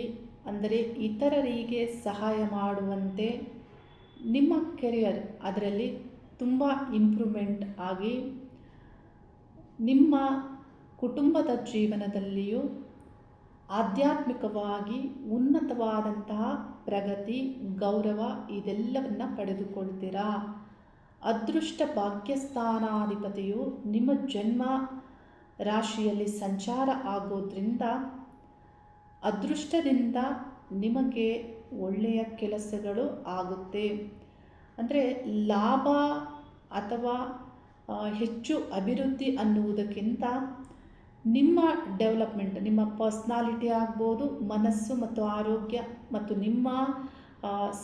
ಅಂದರೆ ಇತರರಿಗೆ ಸಹಾಯ ಮಾಡುವಂತೆ ನಿಮ್ಮ ಕೆರಿಯರ್ ಅದರಲ್ಲಿ ತುಂಬ ಇಂಪ್ರೂವ್ಮೆಂಟ್ ಆಗಿ ನಿಮ್ಮ ಕುಟುಂಬದ ಜೀವನದಲ್ಲಿಯೂ ಆಧ್ಯಾತ್ಮಿಕವಾಗಿ ಉನ್ನತವಾದಂತಹ ಪ್ರಗತಿ, ಗೌರವ ಇದೆಲ್ಲವನ್ನು ಪಡೆದುಕೊಳ್ತೀರಾ. ಅದೃಷ್ಟ ಭಾಗ್ಯಸ್ಥಾನಾಧಿಪತಿಯು ನಿಮ್ಮ ಜನ್ಮ ರಾಶಿಯಲ್ಲಿ ಸಂಚಾರ ಆಗೋದ್ರಿಂದ ಅದೃಷ್ಟದಿಂದ ನಿಮಗೆ ಒಳ್ಳೆಯ ಕೆಲಸಗಳು ಆಗುತ್ತೆ. ಅಂದರೆ ಲಾಭ ಅಥವಾ ಹೆಚ್ಚು ಅಭಿವೃದ್ಧಿ ಅನ್ನುವುದಕ್ಕಿಂತ ನಿಮ್ಮ ಡೆವಲಪ್ಮೆಂಟ್, ನಿಮ್ಮ ಪರ್ಸ್ನಾಲಿಟಿ ಆಗ್ಬೋದು, ಮನಸ್ಸು ಮತ್ತು ಆರೋಗ್ಯ ಮತ್ತು ನಿಮ್ಮ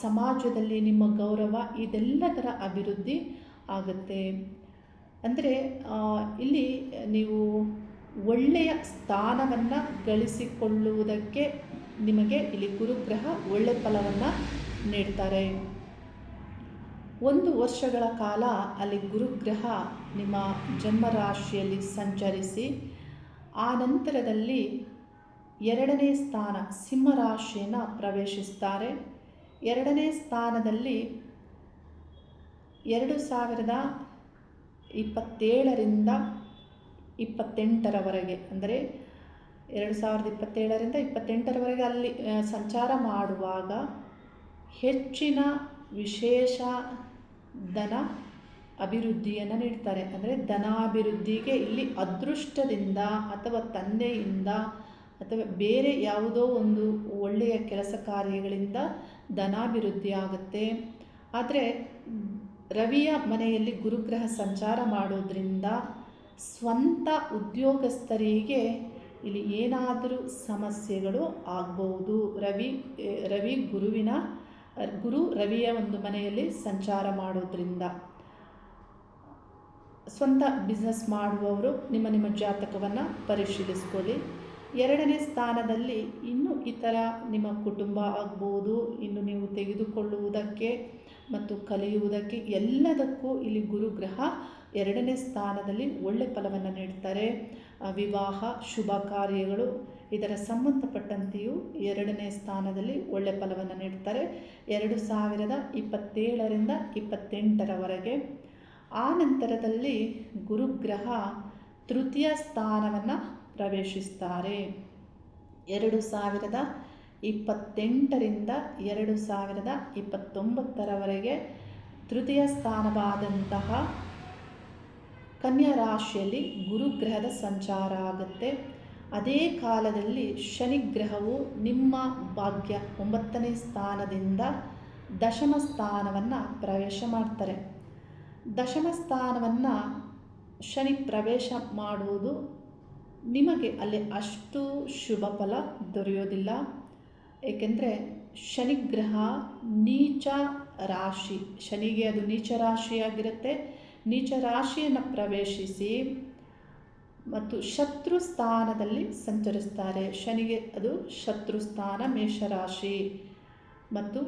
ಸಮಾಜದಲ್ಲಿ ನಿಮ್ಮ ಗೌರವ ಇದೆಲ್ಲದರ ಅಭಿವೃದ್ಧಿ ಆಗುತ್ತೆ. ಅಂದರೆ ಇಲ್ಲಿ ನೀವು ಒಳ್ಳೆಯ ಸ್ಥಾನವನ್ನು ಗಳಿಸಿಕೊಳ್ಳುವುದಕ್ಕೆ ನಿಮಗೆ ಇಲ್ಲಿ ಗುರುಗ್ರಹ ಒಳ್ಳೆ ಫಲವನ್ನು ನೀಡ್ತಾರೆ. 1 ವರ್ಷಗಳ ಕಾಲ ಅಲ್ಲಿ ಗುರುಗ್ರಹ ನಿಮ್ಮ ಜನ್ಮರಾಶಿಯಲ್ಲಿ ಸಂಚರಿಸಿ ಆ ನಂತರದಲ್ಲಿ 2ನೇ ಸ್ಥಾನ ಸಿಂಹರಾಶಿಯನ್ನು ಪ್ರವೇಶಿಸ್ತಾರೆ. 2ನೇ ಸ್ಥಾನದಲ್ಲಿ 2027ರಿಂದ 28ರವರೆಗೆ, ಅಂದರೆ 2027ರಿಂದ 28ರವರೆಗೆ ಅಲ್ಲಿ ಸಂಚಾರ ಮಾಡುವಾಗ ಹೆಚ್ಚಿನ ವಿಶೇಷ ಧನ ಅಭಿವೃದ್ಧಿಯನ್ನು ನೀಡ್ತಾರೆ. ಅಂದರೆ ಧನಾಭಿವೃದ್ಧಿಗೆ ಇಲ್ಲಿ ಅದೃಷ್ಟದಿಂದ ಅಥವಾ ತಂದೆಯಿಂದ ಅಥವಾ ಬೇರೆ ಯಾವುದೋ ಒಂದು ಒಳ್ಳೆಯ ಕೆಲಸ ಕಾರ್ಯಗಳಿಂದ ಧನಾಭಿವೃದ್ಧಿ ಆಗುತ್ತೆ. ಆದರೆ ರವಿಯ ಮನೆಯಲ್ಲಿ ಗುರುಗ್ರಹ ಸಂಚಾರ ಮಾಡೋದ್ರಿಂದ ಸ್ವಂತ ಉದ್ಯೋಗಸ್ಥರಿಗೆ ಇಲ್ಲಿ ಏನಾದರೂ ಸಮಸ್ಯೆಗಳು ಆಗ್ಬೋದು. ಗುರು ರವಿಯ ಒಂದು ಮನೆಯಲ್ಲಿ ಸಂಚಾರ ಮಾಡೋದ್ರಿಂದ ಸ್ವಂತ ಬಿಸ್ನೆಸ್ ಮಾಡುವವರು ನಿಮ್ಮ ಜಾತಕವನ್ನು ಪರಿಶೀಲಿಸ್ಕೊಳ್ಳಿ. 2ನೇ ಸ್ಥಾನದಲ್ಲಿ ಇನ್ನು ಇತರ ನಿಮ್ಮ ಕುಟುಂಬ ಆಗ್ಬೋದು, ಇನ್ನು ನೀವು ತೆಗೆದುಕೊಳ್ಳುವುದಕ್ಕೆ ಮತ್ತು ಕಲಿಯುವುದಕ್ಕೆ ಎಲ್ಲದಕ್ಕೂ ಇಲ್ಲಿ ಗುರುಗ್ರಹ 2ನೇ ಸ್ಥಾನದಲ್ಲಿ ಒಳ್ಳೆ ಫಲವನ್ನು ನೀಡ್ತಾರೆ. ವಿವಾಹ, ಶುಭ ಕಾರ್ಯಗಳು ಇದರ ಸಂಬಂಧಪಟ್ಟಂತೆಯೂ 2ನೇ ಸ್ಥಾನದಲ್ಲಿ ಒಳ್ಳೆ ಫಲವನ್ನು ನೀಡ್ತಾರೆ 2027ರಿಂದ 28ರವರೆಗೆ. ಆ ನಂತರದಲ್ಲಿ ಗುರುಗ್ರಹ 3ಯ ಸ್ಥಾನವನ್ನು ಪ್ರವೇಶಿಸ್ತಾರೆ. 2028ರಿಂದ 2029ರವರೆಗೆ 3ಯ ಸ್ಥಾನವಾದಂತಹ ಕನ್ಯಾ ರಾಶಿಯಲ್ಲಿ ಗುರುಗ್ರಹದ ಸಂಚಾರ ಆಗುತ್ತೆ. ಅದೇ ಕಾಲದಲ್ಲಿ ಶನಿಗ್ರಹವು ನಿಮ್ಮ ಭಾಗ್ಯ 9ನೇ ಸ್ಥಾನದಿಂದ 10ಮ ಸ್ಥಾನವನ್ನು ಪ್ರವೇಶ ಮಾಡ್ತಾರೆ. 10ಮ ಸ್ಥಾನವನ್ನು ಶನಿ ಪ್ರವೇಶ ಮಾಡುವುದು ನಿಮಗೆ ಅಲ್ಲಿ ಅಷ್ಟು ಶುಭ ಫಲ ದೊರೆಯೋದಿಲ್ಲ. ಏಕೆಂದರೆ ಶನಿಗ್ರಹ ನೀಚ ರಾಶಿ, ಶನಿಗೆ ಅದು ನೀಚ ರಾಶಿಯಾಗಿರುತ್ತೆ. ನೀಚ ರಾಶಿಯನ್ನು ಪ್ರವೇಶಿಸಿ ಮತ್ತು ಶತ್ರು ಸ್ಥಾನದಲ್ಲಿ ಸಂಚರಿಸ್ತಾರೆ. ಶನಿಗೆ ಅದು ಶತ್ರು ಸ್ಥಾನ ಮೇಷರಾಶಿ ಮತ್ತು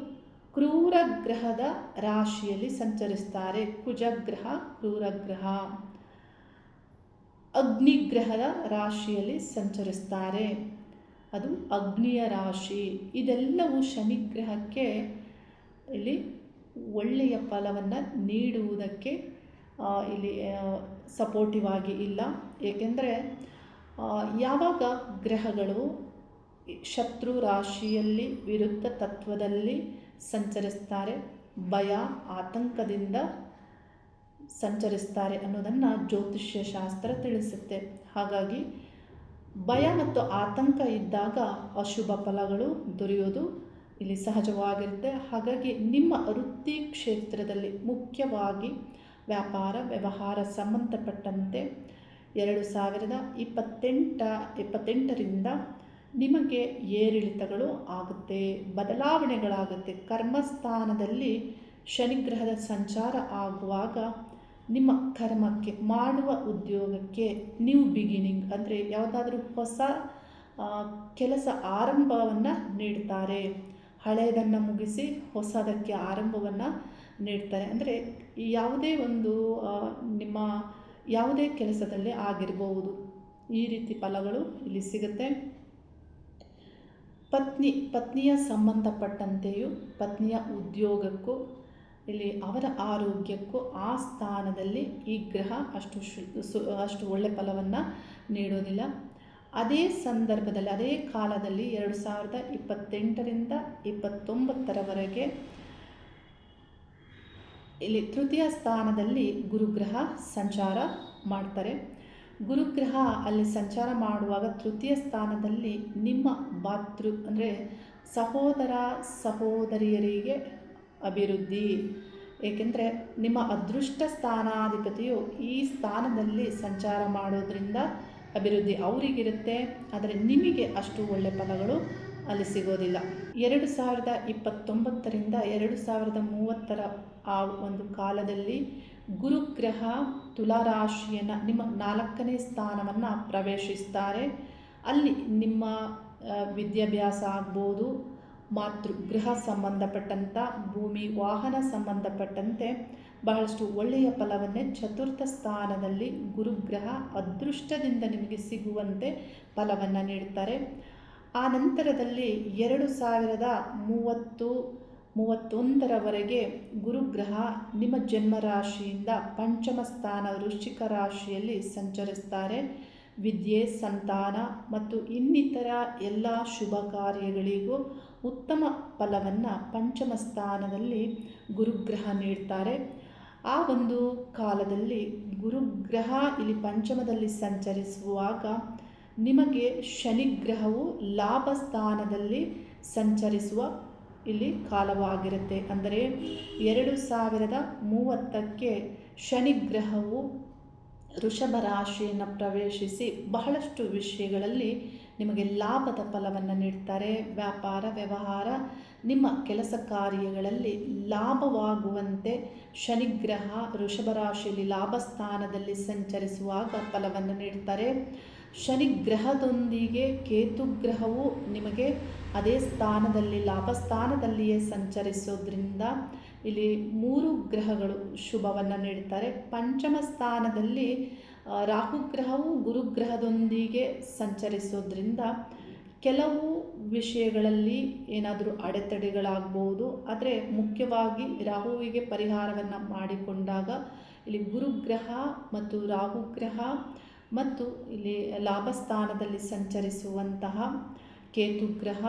ಕ್ರೂರ ಗ್ರಹದ ರಾಶಿಯಲ್ಲಿ ಸಂಚರಿಸ್ತಾರೆ. ಕುಜಗ್ರಹ ಕ್ರೂರಗ್ರಹ, ಅಗ್ನಿಗ್ರಹದ ರಾಶಿಯಲ್ಲಿ ಸಂಚರಿಸ್ತಾರೆ, ಅದು ಅಗ್ನಿಯ ರಾಶಿ. ಇದೆಲ್ಲವೂ ಶನಿಗ್ರಹಕ್ಕೆ ಇಲ್ಲಿ ಒಳ್ಳೆಯ ಫಲವನ್ನು ನೀಡುವುದಕ್ಕೆ ಇಲ್ಲಿ ಸಪೋರ್ಟಿವ್ ಆಗಿ ಇಲ್ಲ. ಏಕೆಂದರೆ ಯಾವಾಗ ಗ್ರಹಗಳು ಶತ್ರು ರಾಶಿಯಲ್ಲಿ ವಿರುದ್ಧ ತತ್ವದಲ್ಲಿ ಸಂಚರಿಸ್ತಾರೆ, ಭಯ ಆತಂಕದಿಂದ ಸಂಚರಿಸ್ತಾರೆ ಅನ್ನೋದನ್ನು ಜ್ಯೋತಿಷ್ಯ ಶಾಸ್ತ್ರ ತಿಳಿಸುತ್ತೆ. ಹಾಗಾಗಿ ಭಯ ಮತ್ತು ಆತಂಕ ಇದ್ದಾಗ ಅಶುಭ ಫಲಗಳು ದೊರೆಯೋದು ಇಲ್ಲಿ ಸಹಜವಾಗಿರುತ್ತೆ. ಹಾಗಾಗಿ ನಿಮ್ಮ ವೃತ್ತಿ ಕ್ಷೇತ್ರದಲ್ಲಿ ಮುಖ್ಯವಾಗಿ ವ್ಯಾಪಾರ ವ್ಯವಹಾರ ಸಂಬಂಧಪಟ್ಟಂತೆ 2028ರಿಂದ ನಿಮಗೆ ಏರಿಳಿತಗಳು ಆಗುತ್ತೆ, ಬದಲಾವಣೆಗಳಾಗುತ್ತೆ. ಕರ್ಮಸ್ಥಾನದಲ್ಲಿ ಶನಿಗ್ರಹದ ಸಂಚಾರ ಆಗುವಾಗ ನಿಮ್ಮ ಕರ್ಮಕ್ಕೆ, ಮಾಡುವ ಉದ್ಯೋಗಕ್ಕೆ ನ್ಯೂ ಬಿಗಿನಿಂಗ್, ಅಂದರೆ ಯಾವುದಾದ್ರೂ ಹೊಸ ಕೆಲಸ ಆರಂಭವನ್ನು ನೀಡ್ತಾರೆ. ಹಳೆಯದನ್ನು ಮುಗಿಸಿ ಹೊಸದಕ್ಕೆ ಆರಂಭವನ್ನು ನೀಡ್ತಾರೆ. ಅಂದರೆ ಯಾವುದೇ ಒಂದು ನಿಮ್ಮ ಯಾವುದೇ ಕೆಲಸದಲ್ಲೇ ಆಗಿರಬಹುದು, ಈ ರೀತಿ ಫಲಗಳು ಇಲ್ಲಿ ಸಿಗುತ್ತೆ. ಪತ್ನಿಯ ಸಂಬಂಧಪಟ್ಟಂತೆಯೂ ಪತ್ನಿಯ ಉದ್ಯೋಗಕ್ಕೂ ಇಲ್ಲಿ ಅವರ ಆರೋಗ್ಯಕ್ಕೂ ಆ ಸ್ಥಾನದಲ್ಲಿ ಈ ಗ್ರಹ ಅಷ್ಟು ಒಳ್ಳೆ ಫಲವನ್ನು ನೀಡೋದಿಲ್ಲ. ಅದೇ ಸಂದರ್ಭದಲ್ಲಿ ಅದೇ ಕಾಲದಲ್ಲಿ 2028ರಿಂದ 29ರವರೆಗೆ ಇಲ್ಲಿ ತೃತೀಯ ಸ್ಥಾನದಲ್ಲಿ ಗುರುಗ್ರಹ ಸಂಚಾರ ಮಾಡ್ತಾರೆ. ಗುರುಗ್ರಹ ಅಲ್ಲಿ ಸಂಚಾರ ಮಾಡುವಾಗ ತೃತೀಯ ಸ್ಥಾನದಲ್ಲಿ ನಿಮ್ಮ ಅಂದರೆ ಸಹೋದರ ಸಹೋದರಿಯರಿಗೆ ಅಭಿವೃದ್ಧಿ, ಏಕೆಂದರೆ ನಿಮ್ಮ ಅದೃಷ್ಟ ಸ್ಥಾನಾಧಿಪತಿಯು ಈ ಸ್ಥಾನದಲ್ಲಿ ಸಂಚಾರ ಮಾಡೋದ್ರಿಂದ ಅಭಿವೃದ್ಧಿ ಅವರಿಗಿರುತ್ತೆ, ಆದರೆ ನಿಮಗೆ ಅಷ್ಟು ಒಳ್ಳೆ ಫಲಗಳು ಅಲ್ಲಿ ಸಿಗೋದಿಲ್ಲ. 2029ರಿಂದ 2030ರ ಆ ಒಂದು ಕಾಲದಲ್ಲಿ ಗುರುಗ್ರಹ ತುಲಾರಾಶಿಯನ್ನು ನಿಮ್ಮ 4ನೇ ಸ್ಥಾನವನ್ನು ಪ್ರವೇಶಿಸ್ತಾರೆ. ಅಲ್ಲಿ ನಿಮ್ಮ ವಿದ್ಯಾಭ್ಯಾಸ ಆಗ್ಬೋದು, ಗೃಹ ಸಂಬಂಧಪಟ್ಟಂಥ ಭೂಮಿ ವಾಹನ ಸಂಬಂಧಪಟ್ಟಂತೆ ಬಹಳಷ್ಟು ಒಳ್ಳೆಯ ಫಲವನ್ನೇ ಚತುರ್ಥ ಸ್ಥಾನದಲ್ಲಿ ಗುರುಗ್ರಹ ಅದೃಷ್ಟದಿಂದ ನಿಮಗೆ ಸಿಗುವಂತೆ ಫಲವನ್ನು ನೀಡ್ತಾರೆ. ಆ ನಂತರದಲ್ಲಿ 2031ರವರೆಗೆ ಗುರುಗ್ರಹ ನಿಮ್ಮ ಜನ್ಮರಾಶಿಯಿಂದ ಪಂಚಮ ಸ್ಥಾನ ವೃಶ್ಚಿಕ ರಾಶಿಯಲ್ಲಿ ಸಂಚರಿಸ್ತಾರೆ. ವಿದ್ಯೆ, ಸಂತಾನ ಮತ್ತು ಇನ್ನಿತರ ಎಲ್ಲ ಶುಭ ಕಾರ್ಯಗಳಿಗೂ ಉತ್ತಮ ಫಲವನ್ನು ಪಂಚಮ ಸ್ಥಾನದಲ್ಲಿ ಗುರುಗ್ರಹ ನೀಡ್ತಾರೆ. ಆ ಒಂದು ಕಾಲದಲ್ಲಿ ಗುರುಗ್ರಹ ಇಲ್ಲಿ ಪಂಚಮದಲ್ಲಿ ಸಂಚರಿಸುವಾಗ ನಿಮಗೆ ಶನಿಗ್ರಹವು ಲಾಭ ಸ್ಥಾನದಲ್ಲಿ ಸಂಚರಿಸುವ ಇಲ್ಲಿ ಕಾಲವಾಗಿರುತ್ತೆ. ಅಂದರೆ 2030ಕ್ಕೆ ಶನಿಗ್ರಹವು ವೃಷಭ ರಾಶಿಯನ್ನು ಪ್ರವೇಶಿಸಿ ಬಹಳಷ್ಟು ವಿಷಯಗಳಲ್ಲಿ ನಿಮಗೆ ಲಾಭದ ಫಲವನ್ನು ನೀಡ್ತಾರೆ. ವ್ಯಾಪಾರ, ವ್ಯವಹಾರ, ನಿಮ್ಮ ಕೆಲಸ ಕಾರ್ಯಗಳಲ್ಲಿ ಲಾಭವಾಗುವಂತೆ ಶನಿಗ್ರಹ ವೃಷಭ ರಾಶಿಯಲ್ಲಿ ಲಾಭ ಸ್ಥಾನದಲ್ಲಿ ಸಂಚರಿಸುವಾಗ ಫಲವನ್ನು ನೀಡ್ತಾರೆ. ಶನಿಗ್ರಹದೊಂದಿಗೆ ಕೇತುಗ್ರಹವು ನಿಮಗೆ ಅದೇ ಸ್ಥಾನದಲ್ಲಿ ಲಾಭ ಸ್ಥಾನದಲ್ಲಿಯೇ ಸಂಚರಿಸೋದ್ರಿಂದ ಇಲ್ಲಿ 3 ಗ್ರಹಗಳು ಶುಭವನ್ನು ನೀಡ್ತಾರೆ. ಪಂಚಮ ಸ್ಥಾನದಲ್ಲಿ ರಾಹುಗ್ರಹವು ಗುರುಗ್ರಹದೊಂದಿಗೆ ಸಂಚರಿಸೋದ್ರಿಂದ ಕೆಲವು ವಿಷಯಗಳಲ್ಲಿ ಏನಾದರೂ ಅಡೆತಡೆಗಳಾಗ್ಬೋದು. ಆದರೆ ಮುಖ್ಯವಾಗಿ ರಾಹುವಿಗೆ ಪರಿಹಾರವನ್ನು ಮಾಡಿಕೊಂಡಾಗ ಇಲ್ಲಿ ಗುರುಗ್ರಹ ಮತ್ತು ರಾಹುಗ್ರಹ ಮತ್ತು ಇಲ್ಲಿ ಲಾಭಸ್ಥಾನದಲ್ಲಿ ಸಂಚರಿಸುವಂತಹ ಕೇತುಗ್ರಹ,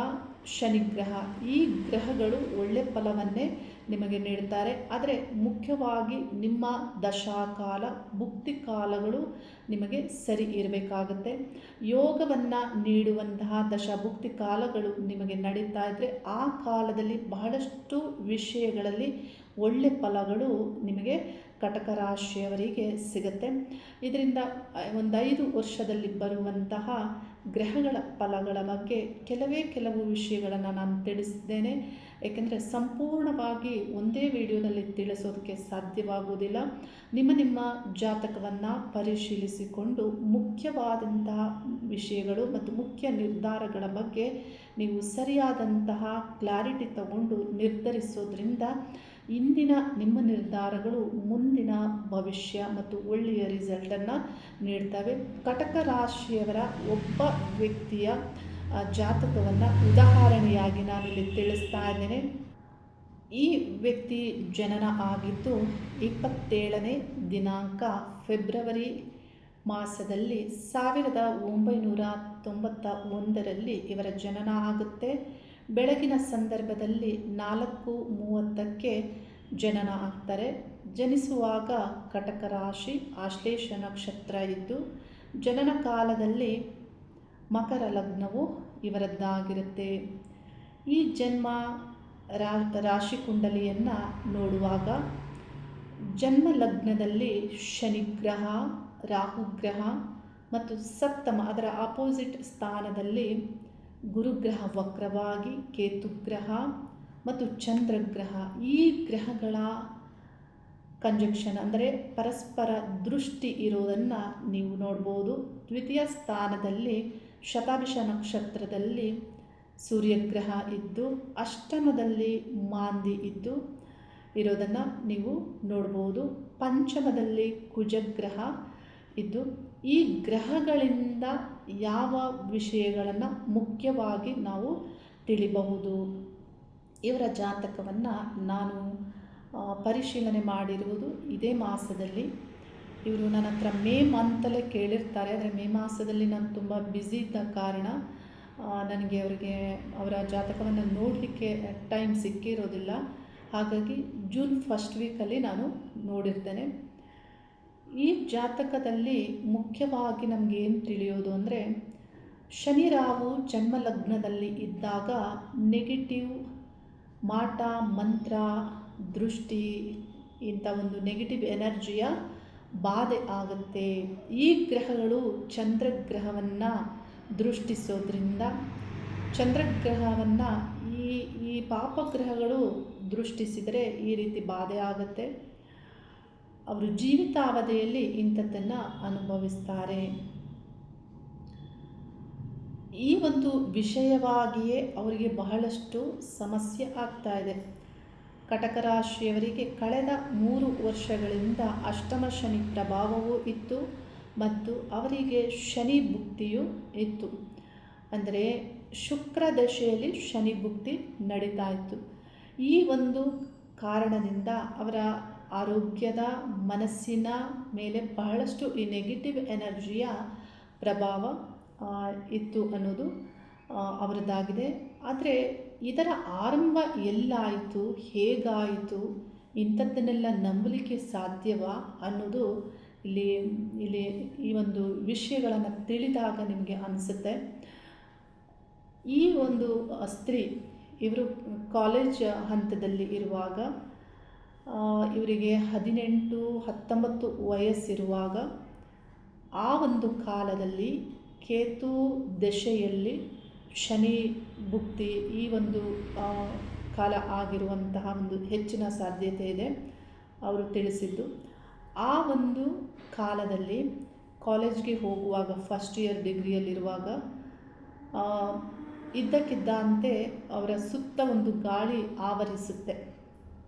ಶನಿಗ್ರಹ, ಈ ಗ್ರಹಗಳು ಒಳ್ಳೆ ಫಲವನ್ನೇ ನಿಮಗೆ ನೀಡ್ತಾರೆ. ಆದರೆ ಮುಖ್ಯವಾಗಿ ನಿಮ್ಮ ದಶಾಕಾಲ ಭುಕ್ತಿ ಕಾಲಗಳು ನಿಮಗೆ ಸರಿ ಇರಬೇಕಾಗುತ್ತೆ. ಯೋಗವನ್ನು ನೀಡುವಂತಹ ದಶಭುಕ್ತಿ ಕಾಲಗಳು ನಿಮಗೆ ನಡೀತಾ ಇದ್ದರೆ ಆ ಕಾಲದಲ್ಲಿ ಬಹಳಷ್ಟು ವಿಷಯಗಳಲ್ಲಿ ಒಳ್ಳೆ ಫಲಗಳು ನಿಮಗೆ ಕಟಕ ರಾಶಿಯವರಿಗೆ ಸಿಗುತ್ತೆ. ಇದರಿಂದ ಒಂದು 5 ವರ್ಷದಲ್ಲಿ ಬರುವಂತಹ ಗ್ರಹಗಳ ಫಲಗಳ ಬಗ್ಗೆ ಕೆಲವು ವಿಷಯಗಳನ್ನು ನಾನು ತಿಳಿಸಿದ್ದೇನೆ. ಏಕೆಂದರೆ ಸಂಪೂರ್ಣವಾಗಿ ಒಂದೇ ವಿಡಿಯೋದಲ್ಲಿ ತಿಳಿಸೋದಕ್ಕೆ ಸಾಧ್ಯವಾಗುವುದಿಲ್ಲ. ನಿಮ್ಮ ಜಾತಕವನ್ನು ಪರಿಶೀಲಿಸಿಕೊಂಡು ಮುಖ್ಯವಾದಂತಹ ವಿಷಯಗಳು ಮತ್ತು ಮುಖ್ಯ ನಿರ್ಧಾರಗಳ ಬಗ್ಗೆ ನೀವು ಸರಿಯಾದಂತಹ ಕ್ಲಾರಿಟಿ ತಗೊಂಡು ನಿರ್ಧರಿಸೋದ್ರಿಂದ ಇಂದಿನ ನಿಮ್ಮ ನಿರ್ಧಾರಗಳು ಮುಂದಿನ ಭವಿಷ್ಯ ಮತ್ತು ಒಳ್ಳೆಯ ರಿಸಲ್ಟನ್ನು ನೀಡ್ತವೆ. ಕಟಕ ರಾಶಿಯವರ ಒಬ್ಬ ವ್ಯಕ್ತಿಯ ಜಾತಕವನ್ನು ಉದಾಹರಣೆಯಾಗಿ ನಾನಿಲ್ಲಿ ತಿಳಿಸ್ತಾ ಇದ್ದೇನೆ. ಈ ವ್ಯಕ್ತಿ ಜನನ ಆಗಿದ್ದು 27ನೇ ದಿನಾಂಕ ಫೆಬ್ರವರಿ ಮಾಸದಲ್ಲಿ 1991ರಲ್ಲಿ ಇವರ ಜನನ ಆಗುತ್ತೆ. ಬೆಳಗಿನ ಸಂದರ್ಭದಲ್ಲಿ 4:30ಕ್ಕೆ ಜನನ ಆಗ್ತಾರೆ. ಜನಿಸುವಾಗ ಕಟಕ ರಾಶಿ ಆಶ್ಲೇಷ ನಕ್ಷತ್ರ ಇದ್ದು ಜನನ ಕಾಲದಲ್ಲಿ ಮಕರ ಲಗ್ನವು ಇವರದ್ದಾಗಿರುತ್ತೆ. ಈ ಜನ್ಮ ರಾಶಿ ಕುಂಡಲಿಯನ್ನು ನೋಡುವಾಗ ಜನ್ಮ ಲಗ್ನದಲ್ಲಿ ಶನಿಗ್ರಹ, ರಾಹುಗ್ರಹ ಮತ್ತು ಸಪ್ತಮ ಅದರ ಆಪೋಸಿಟ್ ಸ್ಥಾನದಲ್ಲಿ ಗುರುಗ್ರಹ ವಕ್ರವಾಗಿ, ಕೇತುಗ್ರಹ ಮತ್ತು ಚಂದ್ರಗ್ರಹ, ಈ ಗ್ರಹಗಳ ಕಂಜಕ್ಷನ್ ಅಂದರೆ ಪರಸ್ಪರ ದೃಷ್ಟಿ ಇರೋದನ್ನು ನೀವು ನೋಡ್ಬೋದು. ದ್ವಿತೀಯ ಸ್ಥಾನದಲ್ಲಿ ಶತಾಭಿಷ ನಕ್ಷತ್ರದಲ್ಲಿ ಸೂರ್ಯಗ್ರಹ ಇದ್ದು ಅಷ್ಟಮದಲ್ಲಿ ಮಾಂದಿ ಇರೋದನ್ನು ನೀವು ನೋಡ್ಬೋದು. ಪಂಚಮದಲ್ಲಿ ಕುಜಗ್ರಹ ಇದ್ದು ಈ ಗ್ರಹಗಳಿಂದ ಯಾವ ವಿಷಯಗಳನ್ನು ಮುಖ್ಯವಾಗಿ ನಾವು ತಿಳಿಬಹುದು. ಇವರ ಜಾತಕವನ್ನು ನಾನು ಪರಿಶೀಲನೆ ಮಾಡಿರುವುದು ಇದೇ ಮಾಸದಲ್ಲಿ. ಇವರು ನನ್ನ ಹತ್ರ ಮೇ ಮಂತಲ್ಲೇ ಕೇಳಿರ್ತಾರೆ, ಆದರೆ ಮೇ ಮಾಸದಲ್ಲಿ ನಾನು ತುಂಬ ಬ್ಯುಸಿ ಇದ್ದ ಕಾರಣ ನನಗೆ ಅವರ ಜಾತಕವನ್ನು ನೋಡಲಿಕ್ಕೆ ಟೈಮ್ ಸಿಕ್ಕಿರೋದಿಲ್ಲ. ಹಾಗಾಗಿ ಜೂನ್ ಫಸ್ಟ್ ವೀಕಲ್ಲಿ ನಾನು ನೋಡಿರ್ತೇನೆ. ಈ ಜಾತಕದಲ್ಲಿ ಮುಖ್ಯವಾಗಿ ನಮಗೆ ಏನು ತಿಳಿಯೋದು ಅಂದರೆ, ಶನಿ ರಾಹು ಜನ್ಮ ಲಗ್ನದಲ್ಲಿ ಇದ್ದಾಗ ನೆಗೆಟಿವ್ ಮಾಟ ಮಂತ್ರ ದೃಷ್ಟಿ ಇಂಥ ಒಂದು ನೆಗೆಟಿವ್ ಎನರ್ಜಿಯ ಬಾಧೆ ಆಗುತ್ತೆ. ಈ ಗ್ರಹಗಳು ಚಂದ್ರಗ್ರಹವನ್ನು ದೃಷ್ಟಿಸೋದ್ರಿಂದ ಚಂದ್ರಗ್ರಹವನ್ನು ಈ ಪಾಪಗ್ರಹಗಳು ದೃಷ್ಟಿಸಿದರೆ ಈ ರೀತಿ ಬಾಧೆ ಆಗುತ್ತೆ. ಅವರು ಜೀವಿತಾವಧಿಯಲ್ಲಿ ಇಂಥದ್ದನ್ನು ಅನುಭವಿಸ್ತಾರೆ. ಈ ಒಂದು ವಿಷಯವಾಗಿಯೇ ಅವರಿಗೆ ಬಹಳಷ್ಟು ಸಮಸ್ಯೆ ಆಗ್ತಾ ಇದೆ. ಕಟಕ ರಾಶಿಯವರಿಗೆ ಕಳೆದ 3 ವರ್ಷಗಳಿಂದ ಅಷ್ಟಮ ಶನಿ ಪ್ರಭಾವವೂ ಇತ್ತು ಮತ್ತು ಅವರಿಗೆ ಶನಿ ಭುಕ್ತಿಯೂ ಇತ್ತು. ಅಂದರೆ ಶುಕ್ರ ದಶೆಯಲ್ಲಿ ಶನಿ ಭುಕ್ತಿ ನಡೀತಾ ಇತ್ತು. ಈ ಒಂದು ಕಾರಣದಿಂದ ಅವರ ಆರೋಗ್ಯದ ಮನಸ್ಸಿನ ಮೇಲೆ ಬಹಳಷ್ಟು ಈ ನೆಗೆಟಿವ್ ಎನರ್ಜಿಯ ಪ್ರಭಾವ ಇತ್ತು ಅನ್ನೋದು ಅವರದ್ದಾಗಿದೆ. ಆದರೆ ಇದರ ಆರಂಭ ಎಲ್ಲಾಯಿತು, ಹೇಗಾಯಿತು, ಇಂಥದ್ದನ್ನೆಲ್ಲ ನಂಬಲಿಕ್ಕೆ ಸಾಧ್ಯವಾ ಅನ್ನೋದು ಇಲ್ಲಿ ಈ ಒಂದು ವಿಷಯಗಳನ್ನು ತಿಳಿದಾಗ ನಿಮಗೆ ಅನಿಸುತ್ತೆ. ಈ ಒಂದು ಸ್ತ್ರೀ ಇವರು ಕಾಲೇಜ್ ಹಂತದಲ್ಲಿ ಇರುವಾಗ, ಇವರಿಗೆ 18-19 ವಯಸ್ಸಿರುವಾಗ, ಆ ಒಂದು ಕಾಲದಲ್ಲಿ ಕೇತು ದಶೆಯಲ್ಲಿ ಶನಿ ಭುಕ್ತಿ ಈ ಒಂದು ಕಾಲ ಆಗಿರುವಂತಹ ಒಂದು ಹೆಚ್ಚಿನ ಸಾಧ್ಯತೆ ಇದೆ ಅವರು ತಿಳಿಸಿದ್ದು. ಆ ಒಂದು ಕಾಲದಲ್ಲಿ ಕಾಲೇಜ್ಗೆ ಹೋಗುವಾಗ, ಫಸ್ಟ್ ಇಯರ್ ಡಿಗ್ರಿಯಲ್ಲಿರುವಾಗ ಇದ್ದಕ್ಕಿದ್ದಂತೆ ಅವರ ಸುತ್ತ ಒಂದು ಗಾಳಿ ಆವರಿಸುತ್ತೆ.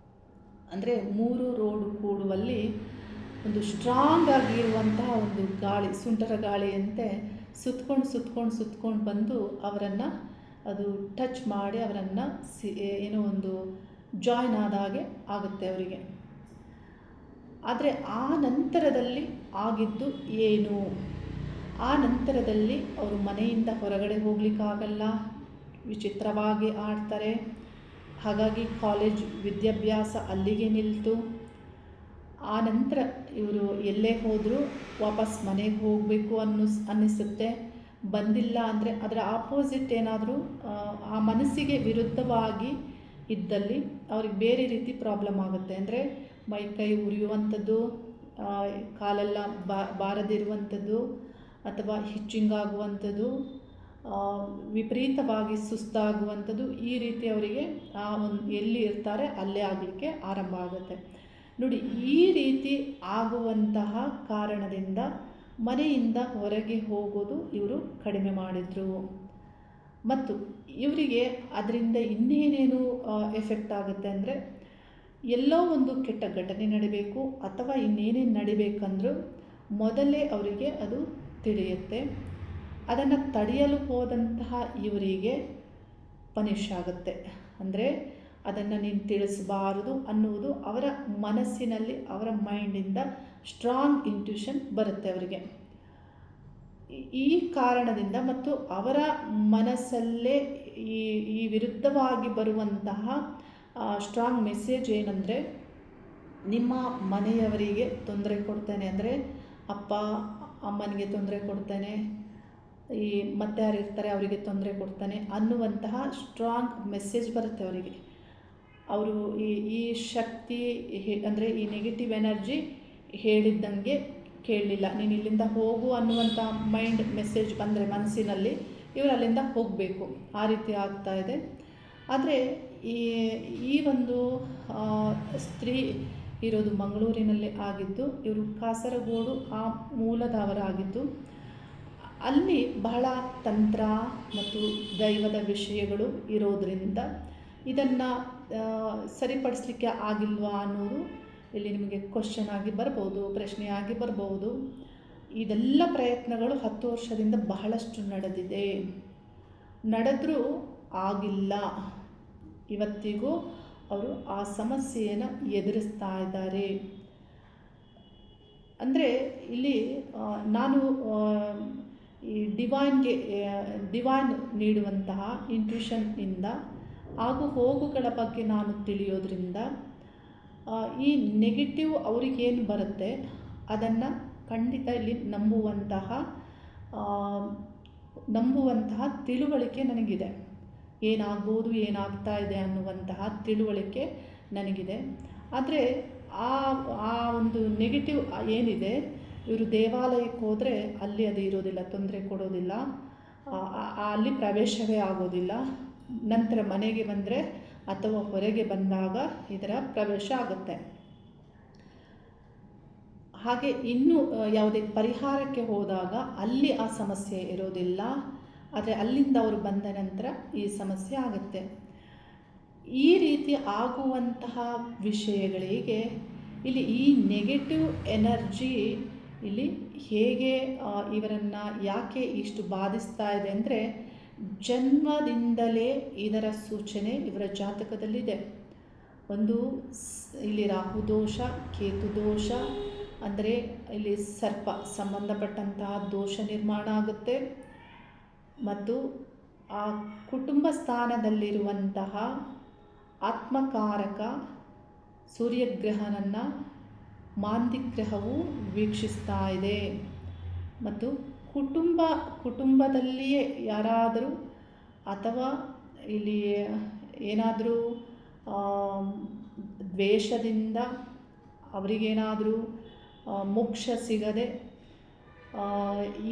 ಅಂದರೆ 3 ರೋಡು ಕೂಡುವಲ್ಲಿ ಒಂದು ಸ್ಟ್ರಾಂಗ್ ಆಗಿರುವಂತಹ ಒಂದು ಗಾಳಿ, ಸುಂಟರ ಗಾಳಿಯಂತೆ ಸುತ್ಕೊಂಡು ಬಂದು ಅವರನ್ನು ಅದು ಟಚ್ ಮಾಡಿ ಅವರನ್ನು ಏನೋ ಒಂದು ಜಾಯ್ನ್ ಆದ ಹಾಗೆ ಆಗುತ್ತೆ ಅವರಿಗೆ. ಆದರೆ ಆ ನಂತರದಲ್ಲಿ ಆಗಿದ್ದು ಏನು? ಆ ನಂತರದಲ್ಲಿ ಅವರು ಮನೆಯಿಂದ ಹೊರಗಡೆ ಹೋಗಲಿಕ್ಕಾಗಲ್ಲ, ವಿಚಿತ್ರವಾಗಿ ಆಡ್ತಾರೆ. ಹಾಗಾಗಿ ಕಾಲೇಜ್ ವಿದ್ಯಾಭ್ಯಾಸ ಅಲ್ಲಿಗೆ ನಿಲ್ತು. ಆ ನಂತರ ಇವರು ಎಲ್ಲೇ ಹೋದರೂ ವಾಪಸ್ ಮನೆಗೆ ಹೋಗಬೇಕು ಅನ್ನಿಸುತ್ತೆ. ಬಂದಿಲ್ಲ ಅಂದರೆ ಅದರ ಆಪೋಸಿಟ್ ಏನಾದರೂ ಆ ಮನಸ್ಸಿಗೆ ವಿರುದ್ಧವಾಗಿ ಇದ್ದಲ್ಲಿ ಅವ್ರಿಗೆ ಬೇರೆ ರೀತಿ ಪ್ರಾಬ್ಲಮ್ ಆಗುತ್ತೆ. ಅಂದರೆ ಮೈಕೈ ಉರಿಯುವಂಥದ್ದು, ಕಾಲೆಲ್ಲ ಬಾರದಿರುವಂಥದ್ದು, ಅಥವಾ ಹಿಚ್ಚಿಂಗ್ ಆಗುವಂಥದ್ದು, ವಿಪರೀತವಾಗಿ ಸುಸ್ತಾಗುವಂಥದ್ದು, ಈ ರೀತಿ ಅವರಿಗೆ ಎಲ್ಲಿ ಇರ್ತಾರೆ ಅಲ್ಲೇ ಆಗಲಿಕ್ಕೆ ಆರಂಭ ಆಗುತ್ತೆ. ನೋಡಿ, ಈ ರೀತಿ ಆಗುವಂತಹ ಕಾರಣದಿಂದ ಮನೆಯಿಂದ ಹೊರಗೆ ಹೋಗೋದು ಇವರು ಕಡಿಮೆ ಮಾಡಿದರು. ಮತ್ತು ಇವರಿಗೆ ಅದರಿಂದ ಇನ್ನೇನೇನು ಎಫೆಕ್ಟ್ ಆಗುತ್ತೆ ಅಂದರೆ, ಎಲ್ಲೋ ಒಂದು ಕೆಟ್ಟ ಘಟನೆ ನಡಿಬೇಕು ಅಥವಾ ಇನ್ನೇನೇನು ನಡಿಬೇಕಂದ್ರೂ ಮೊದಲೇ ಅವರಿಗೆ ಅದು ತಿಳಿಯುತ್ತೆ. ಅದನ್ನು ತಡೆಯಲು ಹೋದಂತಹ ಇವರಿಗೆ ಪನಿಷ್ ಆಗುತ್ತೆ. ಅಂದರೆ ಅದನ್ನು ನೀನು ತಿಳಿಸಬಾರದು ಅನ್ನುವುದು ಅವರ ಮನಸ್ಸಿನಲ್ಲಿ, ಅವರ ಮೈಂಡಿಂದ ಸ್ಟ್ರಾಂಗ್ ಇಂಟ್ಯೂಷನ್ ಬರುತ್ತೆ ಅವರಿಗೆ. ಈ ಕಾರಣದಿಂದ ಮತ್ತು ಅವರ ಮನಸ್ಸಲ್ಲೇ ಈ ವಿರುದ್ಧವಾಗಿ ಬರುವಂತಹ ಸ್ಟ್ರಾಂಗ್ ಮೆಸೇಜ್ ಏನಂದರೆ, ನಿಮ್ಮ ಮನೆಯವರಿಗೆ ತೊಂದರೆ ಕೊಡ್ತೇನೆ, ಅಂದರೆ ಅಪ್ಪ ಅಮ್ಮನಿಗೆ ತೊಂದರೆ ಕೊಡ್ತೇನೆ, ಈ ಮತ್ತೆ ಯಾರು ಇರ್ತಾರೆ ಅವರಿಗೆ ತೊಂದರೆ ಕೊಡ್ತಾನೆ ಅನ್ನುವಂತಹ ಸ್ಟ್ರಾಂಗ್ ಮೆಸೇಜ್ ಬರುತ್ತೆ ಅವರಿಗೆ. ಅವರು ಈ ಶಕ್ತಿ ಅಂದರೆ ಈ ನೆಗೆಟಿವ್ ಎನರ್ಜಿ ಹೇಳಿದ್ದಂಗೆ ಕೇಳಲಿಲ್ಲ, ನೀನು ಇಲ್ಲಿಂದ ಹೋಗು ಅನ್ನುವಂಥ ಮೈಂಡ್ ಮೆಸೇಜ್ ಬಂದರೆ ಮನಸ್ಸಿನಲ್ಲಿ, ಇವರು ಅಲ್ಲಿಂದ ಹೋಗಬೇಕು, ಆ ರೀತಿ ಆಗ್ತಾ ಇದೆ. ಆದರೆ ಈ ಒಂದು ಸ್ತ್ರೀ ಇರೋದು ಮಂಗಳೂರಿನಲ್ಲಿ ಆಗಿದ್ದು, ಇವರು ಕಾಸರಗೋಡು ಆ ಮೂಲದವರಾಗಿದ್ದು, ಅಲ್ಲಿ ಬಹಳ ತಂತ್ರ ಮತ್ತು ದೈವದ ವಿಷಯಗಳು ಇರೋದರಿಂದ ಇದನ್ನು ಸರಿಪಡಿಸಲಿಕ್ಕೆ ಆಗಿಲ್ವಾ ಅನ್ನೋದು ಇಲ್ಲಿ ನಿಮಗೆ ಕ್ವಶನ್ ಆಗಿ ಬರ್ಬೋದು, ಪ್ರಶ್ನೆಯಾಗಿ ಬರ್ಬೋದು. ಇದೆಲ್ಲ ಪ್ರಯತ್ನಗಳು 10 ವರ್ಷದಿಂದ ಬಹಳಷ್ಟು ನಡೆದಿದೆ. ನಡೆದರೂ ಆಗಿಲ್ಲ. ಇವತ್ತಿಗೂ ಅವರು ಆ ಸಮಸ್ಯೆಯನ್ನು ಎದುರಿಸ್ತಾ ಇದ್ದಾರೆ. ಅಂದರೆ ಇಲ್ಲಿ ನಾನು ಈ ಡಿವೈನ್ ನೀಡುವಂತಹ ಇಂಟ್ಯೂಷನ್ನಿಂದ ಆಗು ಹೋಗುಗಳ ಬಗ್ಗೆ ನಾನು ತಿಳಿಯೋದ್ರಿಂದ ಈ ನೆಗೆಟಿವ್ ಅವ್ರಿಗೇನು ಬರುತ್ತೆ ಅದನ್ನು ಖಂಡಿತ ಇಲ್ಲಿ ನಂಬುವಂತಹ ತಿಳುವಳಿಕೆ ನನಗಿದೆ. ಏನಾಗ್ಬೋದು, ಏನಾಗ್ತಾ ಇದೆ ಅನ್ನುವಂತಹ ತಿಳುವಳಿಕೆ ನನಗಿದೆ. ಆದರೆ ಆ ಒಂದು ನೆಗೆಟಿವ್ ಏನಿದೆ, ಇವರು ದೇವಾಲಯಕ್ಕೆ ಹೋದರೆ ಅಲ್ಲಿ ಅದು ಇರೋದಿಲ್ಲ, ತೊಂದರೆ ಕೊಡೋದಿಲ್ಲ, ಅಲ್ಲಿ ಪ್ರವೇಶವೇ ಆಗೋದಿಲ್ಲ. ನಂತರ ಮನೆಗೆ ಬಂದರೆ ಅಥವಾ ಹೊರಗೆ ಬಂದಾಗ ಇದರ ಪ್ರವೇಶ ಆಗುತ್ತೆ. ಹಾಗೆ ಇನ್ನೂ ಯಾವುದೇ ಪರಿಹಾರಕ್ಕೆ ಹೋದಾಗ ಅಲ್ಲಿ ಆ ಸಮಸ್ಯೆ ಇರೋದಿಲ್ಲ. ಆದರೆ ಅಲ್ಲಿಂದ ಅವರು ಬಂದ ನಂತರ ಈ ಸಮಸ್ಯೆ ಆಗುತ್ತೆ. ಈ ರೀತಿ ಆಗುವಂತಹ ವಿಷಯಗಳಿಗೆ ಇಲ್ಲಿ ಈ ನೆಗೆಟಿವ್ ಎನರ್ಜಿ ಇಲ್ಲಿ ಹೇಗೆ ಇವರನ್ನು ಯಾಕೆ ಇಷ್ಟು ಬಾಧಿಸ್ತಾ ಇದೆ ಅಂದರೆ, ಜನ್ಮದಿಂದಲೇ ಇದರ ಸೂಚನೆ ಇವರ ಜಾತಕದಲ್ಲಿದೆ. ಒಂದು ಇಲ್ಲಿ ರಾಹು ದೋಷ, ಕೇತು ದೋಷ, ಅಂದರೆ ಇಲ್ಲಿ ಸರ್ಪ ಸಂಬಂಧಪಟ್ಟಂತಹ ದೋಷ ನಿರ್ಮಾಣ ಆಗುತ್ತೆ. ಮತ್ತು ಆ ಕುಟುಂಬ ಸ್ಥಾನದಲ್ಲಿರುವಂತಹ ಆತ್ಮಕಾರಕ ಸೂರ್ಯಗ್ರಹನನ್ನು ಮಾಂದಿಗ್ರಹವು ವೀಕ್ಷಿಸ್ತಾ ಇದೆ. ಮತ್ತು ಕುಟುಂಬದಲ್ಲಿಯೇ ಯಾರಾದರೂ ಅಥವಾ ಇಲ್ಲಿ ಏನಾದರೂ ದ್ವೇಷದಿಂದ ಅವರಿಗೇನಾದರೂ ಮೋಕ್ಷ ಸಿಗದೆ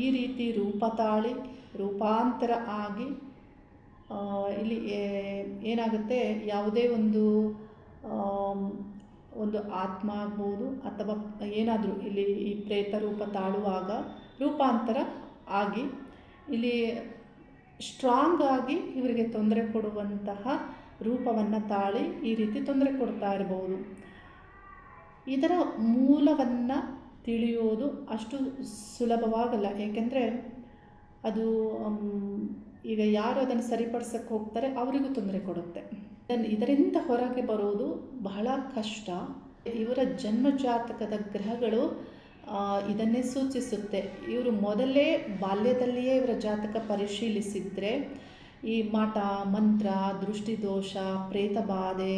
ಈ ರೀತಿ ರೂಪಾಂತರ ಆಗಿ ಇಲ್ಲಿ ಏನಾಗುತ್ತೆ, ಯಾವುದೇ ಒಂದು ಆತ್ಮ ಆಗ್ಬೋದು ಅಥವಾ ಏನಾದರೂ ಇಲ್ಲಿ ಈ ಪ್ರೇತ ರೂಪ ತಾಳುವಾಗ ರೂಪಾಂತರ ಆಗಿ ಇಲ್ಲಿ ಸ್ಟ್ರಾಂಗ್ ಆಗಿ ಇವರಿಗೆ ತೊಂದರೆ ಕೊಡುವಂತಹ ರೂಪವನ್ನು ತಾಳಿ ಈ ರೀತಿ ತೊಂದರೆ ಕೊಡ್ತಾ ಇರ್ಬೋದು. ಇದರ ಮೂಲವನ್ನು ತಿಳಿಯೋದು ಅಷ್ಟು ಸುಲಭವಾಗಲ್ಲ. ಏಕೆಂದರೆ ಅದು ಈಗ ಯಾರು ಅದನ್ನು ಸರಿಪಡಿಸಕ್ಕೆ ಹೋಗ್ತಾರೆ ಅವರಿಗೂ ತೊಂದರೆ ಕೊಡುತ್ತೆ. ಇದರಿಂದ ಹೊರಗೆ ಬರೋದು ಬಹಳ ಕಷ್ಟ. ಇವರ ಜನ್ಮ ಜಾತಕದ ಗ್ರಹಗಳು ಇದನ್ನೇ ಸೂಚಿಸುತ್ತೆ. ಇವರು ಮೊದಲೇ ಬಾಲ್ಯದಲ್ಲಿಯೇ ಇವರ ಜಾತಕ ಪರಿಶೀಲಿಸಿದರೆ ಈ ಮಾಟ ಮಂತ್ರ, ದೃಷ್ಟಿದೋಷ, ಪ್ರೇತಬಾಧೆ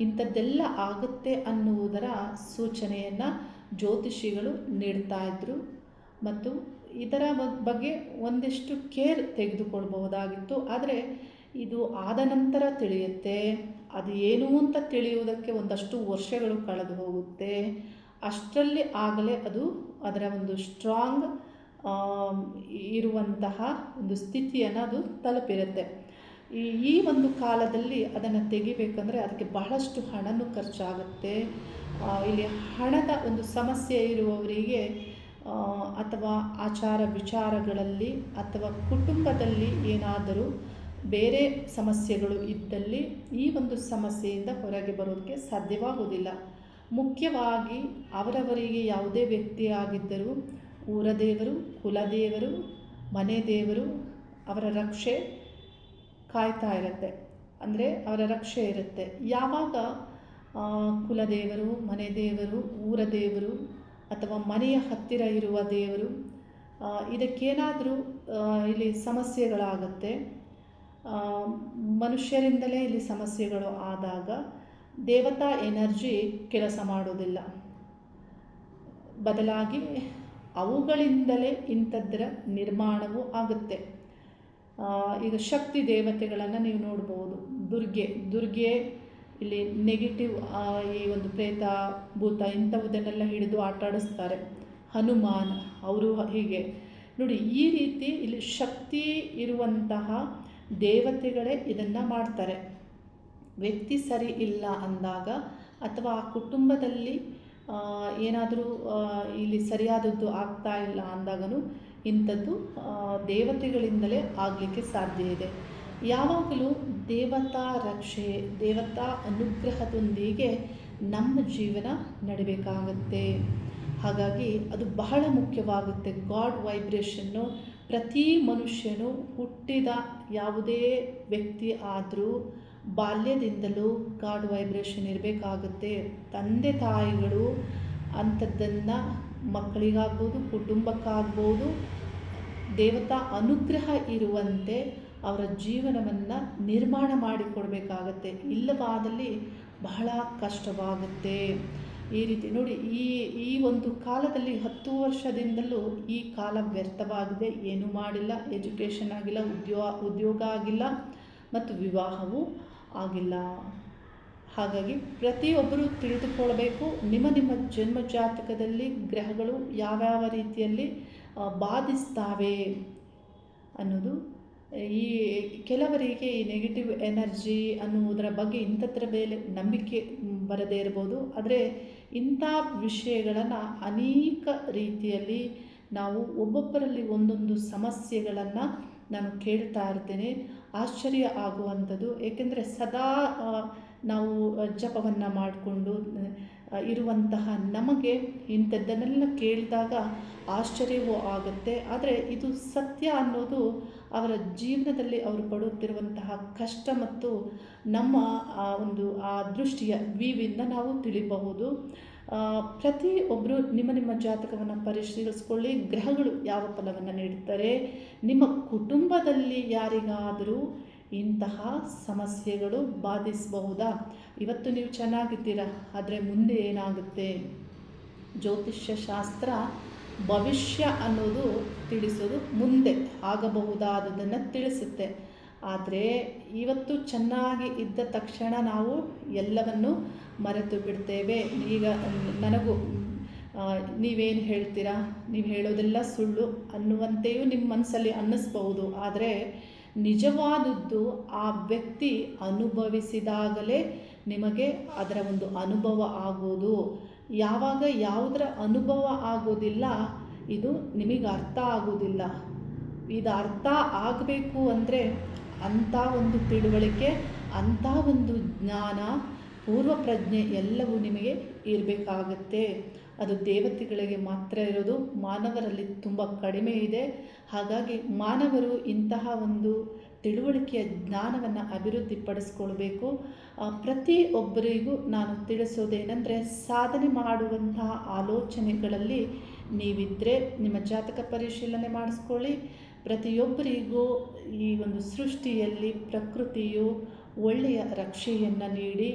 ಇಂಥದ್ದೆಲ್ಲ ಆಗುತ್ತೆ ಅನ್ನುವುದರ ಸೂಚನೆಯನ್ನು ಜ್ಯೋತಿಷಿಗಳು ನೀಡ್ತಾ ಇದ್ದರು. ಮತ್ತು ಇದರ ಬಗ್ಗೆ ಒಂದಿಷ್ಟು ಕೇರ್ ತೆಗೆದುಕೊಳ್ಬಹುದಾಗಿತ್ತು. ಆದರೆ ಇದು ಆದ ನಂತರ ತಿಳಿಯುತ್ತೆ. ಅದು ಏನು ಅಂತ ತಿಳಿಯುವುದಕ್ಕೆ ಒಂದಷ್ಟು ವರ್ಷಗಳು ಕಳೆದು ಹೋಗುತ್ತೆ. ಅಷ್ಟರಲ್ಲಿ ಆಗಲೇ ಅದರ ಒಂದು ಸ್ಟ್ರಾಂಗ್ ಇರುವಂತಹ ಒಂದು ಸ್ಥಿತಿಯನ್ನು ಅದು ತಲುಪಿರುತ್ತೆ. ಈ ಒಂದು ಕಾಲದಲ್ಲಿ ಅದನ್ನು ತೆಗಿಬೇಕಂದ್ರೆ ಅದಕ್ಕೆ ಬಹಳಷ್ಟು ಹಣನೂ ಖರ್ಚಾಗುತ್ತೆ. ಇಲ್ಲಿ ಹಣದ ಒಂದು ಸಮಸ್ಯೆ ಇರುವವರಿಗೆ ಅಥವಾ ಆಚಾರ ವಿಚಾರಗಳಲ್ಲಿ ಅಥವಾ ಕುಟುಂಬದಲ್ಲಿ ಏನಾದರೂ ಬೇರೆ ಸಮಸ್ಯೆಗಳು ಇದ್ದಲ್ಲಿ ಈ ಒಂದು ಸಮಸ್ಯೆಯಿಂದ ಹೊರಗೆ ಬರೋದಕ್ಕೆ ಸಾಧ್ಯವಾಗುವುದಿಲ್ಲ. ಮುಖ್ಯವಾಗಿ ಅವರವರಿಗೆ ಯಾವುದೇ ವ್ಯಕ್ತಿ ಆಗಿದ್ದರೂ ಊರ ದೇವರು, ಕುಲದೇವರು, ಮನೆ ದೇವರು ಅವರ ರಕ್ಷೆ ಕಾಯ್ತಾ ಇರುತ್ತೆ. ಅಂದರೆ ಅವರ ರಕ್ಷೆ ಇರುತ್ತೆ. ಯಾವಾಗ ಕುಲದೇವರು, ಮನೆ ದೇವರು, ಊರ ದೇವರು ಅಥವಾ ಮನೆಯ ಹತ್ತಿರ ಇರುವ ದೇವರು ಇದಕ್ಕೇನಾದರೂ ಇಲ್ಲಿ ಸಮಸ್ಯೆಗಳಾಗುತ್ತೆ, ಮನುಷ್ಯರಿಂದಲೇ ಇಲ್ಲಿ ಸಮಸ್ಯೆಗಳು ಆದಾಗ ದೇವತಾ ಎನರ್ಜಿ ಕೆಲಸ ಮಾಡೋದಿಲ್ಲ. ಬದಲಾಗಿ ಅವುಗಳಿಂದಲೇ ಇಂಥದ್ದರ ನಿರ್ಮಾಣವೂ ಆಗುತ್ತೆ. ಈಗ ಶಕ್ತಿ ದೇವತೆಗಳನ್ನು ನೀವು ನೋಡ್ಬೋದು. ದುರ್ಗೆ ಇಲ್ಲಿ ನೆಗೆಟಿವ್ ಈ ಒಂದು ಪ್ರೇತ ಭೂತ ಇಂಥವುದನ್ನೆಲ್ಲ ಹಿಡಿದು ಆಟಾಡಿಸ್ತಾರೆ. ಹನುಮಾನ್ ಅವರು ಹೀಗೆ ನೋಡಿ, ಈ ರೀತಿ ಇಲ್ಲಿ ಶಕ್ತಿ ಇರುವಂತಹ ದೇವತೆಗಳೇ ಇದನ್ನು ಮಾಡ್ತಾರೆ. ವ್ಯಕ್ತಿ ಸರಿ ಇಲ್ಲ ಅಂದಾಗ ಅಥವಾ ಆ ಕುಟುಂಬದಲ್ಲಿ ಏನಾದರೂ ಇಲ್ಲಿ ಸರಿಯಾದದ್ದು ಆಗ್ತಾ ಇಲ್ಲ ಅಂದಾಗಲೂ ಇಂಥದ್ದು ದೇವತೆಗಳಿಂದಲೇ ಆಗಲಿಕ್ಕೆ ಸಾಧ್ಯ ಇದೆ. ಯಾವಾಗಲೂ ದೇವತಾ ರಕ್ಷೆ, ದೇವತಾ ಅನುಗ್ರಹದೊಂದಿಗೆ ನಮ್ಮ ಜೀವನ ನಡಿಬೇಕಾಗತ್ತೆ. ಹಾಗಾಗಿ ಅದು ಬಹಳ ಮುಖ್ಯವಾಗುತ್ತೆ. ಗಾಡ್ ವೈಬ್ರೇಷನ್ನು ಪ್ರತಿ ಮನುಷ್ಯನು ಹುಟ್ಟಿದ ಯಾವುದೇ ವ್ಯಕ್ತಿ ಆದರೂ ಬಾಲ್ಯದಿಂದಲೂ ಗಾಡ್ ವೈಬ್ರೇಷನ್ ಇರಬೇಕಾಗುತ್ತೆ. ತಂದೆ ತಾಯಿಗಳು ಅಂಥದ್ದನ್ನು ಮಕ್ಕಳಿಗಾಗ್ಬೋದು, ಕುಟುಂಬಕ್ಕಾಗ್ಬೋದು, ದೇವತಾ ಅನುಗ್ರಹ ಇರುವಂತೆ ಅವರ ಜೀವನವನ್ನು ನಿರ್ಮಾಣ ಮಾಡಿಕೊಡ್ಬೇಕಾಗತ್ತೆ. ಇಲ್ಲವಾದಲ್ಲಿ ಬಹಳ ಕಷ್ಟವಾಗುತ್ತೆ. ಈ ರೀತಿ ನೋಡಿ, ಈ ಒಂದು ಕಾಲದಲ್ಲಿ 10 ವರ್ಷದಿಂದಲೂ ಈ ಕಾಲ ವ್ಯರ್ಥವಾಗಿದೆ. ಏನೂ ಮಾಡಿಲ್ಲ, ಎಜುಕೇಷನ್ ಆಗಿಲ್ಲ, ಉದ್ಯೋಗ ಆಗಿಲ್ಲ ಮತ್ತು ವಿವಾಹವೂ ಆಗಿಲ್ಲ. ಹಾಗಾಗಿ ಪ್ರತಿಯೊಬ್ಬರೂ ತಿಳಿದುಕೊಳ್ಬೇಕು, ನಿಮ್ಮ ಜನ್ಮ ಜಾತಕದಲ್ಲಿ ಗ್ರಹಗಳು ಯಾವ್ಯಾವ ರೀತಿಯಲ್ಲಿ ಬಾಧಿಸ್ತಾವೆ ಅನ್ನೋದು. ಈ ಕೆಲವರಿಗೆ ಈ ನೆಗೆಟಿವ್ ಎನರ್ಜಿ ಅನ್ನುವುದರ ಬಗ್ಗೆ ಇಂಥದ್ರ ಮೇಲೆ ನಂಬಿಕೆ ಬರದೇ ಇರ್ಬೋದು. ಆದರೆ ಇಂಥ ವಿಷಯಗಳನ್ನು ಅನೇಕ ರೀತಿಯಲ್ಲಿ ನಾವು ಒಬ್ಬೊಬ್ಬರಲ್ಲಿ ಒಂದೊಂದು ಸಮಸ್ಯೆಗಳನ್ನು ನಾನು ಕೇಳ್ತಾ ಇರ್ತೇನೆ. ಆಶ್ಚರ್ಯ ಆಗುವಂಥದ್ದು. ಏಕೆಂದರೆ ಸದಾ ನಾವು ಜಪವನ್ನು ಮಾಡಿಕೊಂಡು ಇರುವಂತಹ ನಮಗೆ ಇಂಥದ್ದನ್ನೆಲ್ಲ ಕೇಳಿದಾಗ ಆಶ್ಚರ್ಯವೂ ಆಗುತ್ತೆ. ಆದರೆ ಇದು ಸತ್ಯ ಅನ್ನೋದು ಅವರ ಜೀವನದಲ್ಲಿ ಅವರು ಪಡುತ್ತಿರುವಂತಹ ಕಷ್ಟ ಮತ್ತು ನಮ್ಮ ಆ ದೃಷ್ಟಿಯ ವಿವಿಂದ ನಾವು ತಿಳಿಬಹುದು. ಪ್ರತಿಯೊಬ್ಬರು ನಿಮ್ಮ ಜಾತಕವನ್ನು ಪರಿಶೀಲಿಸ್ಕೊಳ್ಳಿ. ಗ್ರಹಗಳು ಯಾವ ಫಲವನ್ನು ನೀಡುತ್ತಾರೆ, ನಿಮ್ಮ ಕುಟುಂಬದಲ್ಲಿ ಯಾರಿಗಾದರೂ ಇಂತಹ ಸಮಸ್ಯೆಗಳು ಬಾಧಿಸಬಹುದಾ? ಇವತ್ತು ನೀವು ಚೆನ್ನಾಗಿದ್ದೀರಾ, ಆದರೆ ಮುಂದೆ ಏನಾಗುತ್ತೆ? ಜ್ಯೋತಿಷ್ಯ ಶಾಸ್ತ್ರ ಭವಿಷ್ಯ ಅನ್ನೋದು ತಿಳಿಸೋದು ಮುಂದೆ ಆಗಬಹುದಾದದನ್ನು ತಿಳಿಸುತ್ತೆ. ಆದರೆ ಇವತ್ತು ಚೆನ್ನಾಗಿ ಇದ್ದ ತಕ್ಷಣ ನಾವು ಎಲ್ಲವನ್ನು ಮರೆತು ಬಿಡ್ತೇವೆ. ಈಗ ನನಗೂ ನೀವೇನು ಹೇಳ್ತೀರಾ, ನೀವು ಹೇಳೋದೆಲ್ಲ ಸುಳ್ಳು ಅನ್ನುವಂತೆಯೂ ನಿಮ್ಮ ಮನಸ್ಸಲ್ಲಿ ಅನ್ನಿಸ್ಬಹುದು. ಆದರೆ ನಿಜವಾದದ್ದು ಆ ವ್ಯಕ್ತಿ ಅನುಭವಿಸಿದಾಗಲೇ ನಿಮಗೆ ಅದರ ಒಂದು ಅನುಭವ ಆಗೋದು. ಯಾವಾಗ ಯಾವುದರ ಅನುಭವ ಆಗೋದಿಲ್ಲ, ಇದು ನಿಮಗೆ ಅರ್ಥ ಆಗೋದಿಲ್ಲ. ಇದು ಅರ್ಥ ಆಗಬೇಕು ಅಂದರೆ ಅಂಥ ಒಂದು ತಿಳುವಳಿಕೆ, ಅಂಥ ಒಂದು ಜ್ಞಾನ, ಪೂರ್ವ ಪ್ರಜ್ಞೆ ಎಲ್ಲವೂ ನಿಮಗೆ ಇರಬೇಕಾಗತ್ತೆ. ಅದು ದೇವತೆಗಳಿಗೆ ಮಾತ್ರ ಇರೋದು, ಮಾನವರಲ್ಲಿ ತುಂಬ ಕಡಿಮೆ ಇದೆ. ಹಾಗಾಗಿ ಮಾನವರು ಇಂತಹ ಒಂದು ತಿಳುವಳಿಕೆಯ ಜ್ಞಾನವನ್ನು ಅಭಿವೃದ್ಧಿಪಡಿಸ್ಕೊಳ್ಬೇಕು. ಪ್ರತಿಯೊಬ್ಬರಿಗೂ ನಾನು ತಿಳಿಸೋದೇನೆಂದರೆ, ಸಾಧನೆ ಮಾಡುವಂತಹ ಆಲೋಚನೆಗಳಲ್ಲಿ ನೀವಿದ್ದರೆ ನಿಮ್ಮ ಜಾತಕ ಪರಿಶೀಲನೆ ಮಾಡಿಸ್ಕೊಳ್ಳಿ. ಪ್ರತಿಯೊಬ್ಬರಿಗೂ ಈ ಒಂದು ಸೃಷ್ಟಿಯಲ್ಲಿ ಪ್ರಕೃತಿಯು ಒಳ್ಳೆಯ ರಕ್ಷೆಯನ್ನು ನೀಡಿ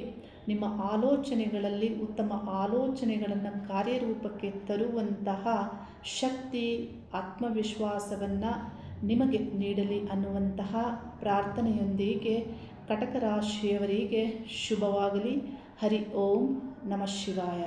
ನಿಮ್ಮ ಆಲೋಚನೆಗಳಲ್ಲಿ ಉತ್ತಮ ಆಲೋಚನೆಗಳನ್ನು ಕಾರ್ಯರೂಪಕ್ಕೆ ತರುವಂತಹ ಶಕ್ತಿ, ಆತ್ಮವಿಶ್ವಾಸವನ್ನು ನಿಮಗೆ ನೀಡಲಿ ಅನ್ನುವಂತಹ ಪ್ರಾರ್ಥನೆಯೊಂದಿಗೆ ಕಟಕ ರಾಶಿಯವರಿಗೆ ಶುಭವಾಗಲಿ. ಹರಿ ಓಂ ನಮಃ ಶಿವಾಯ.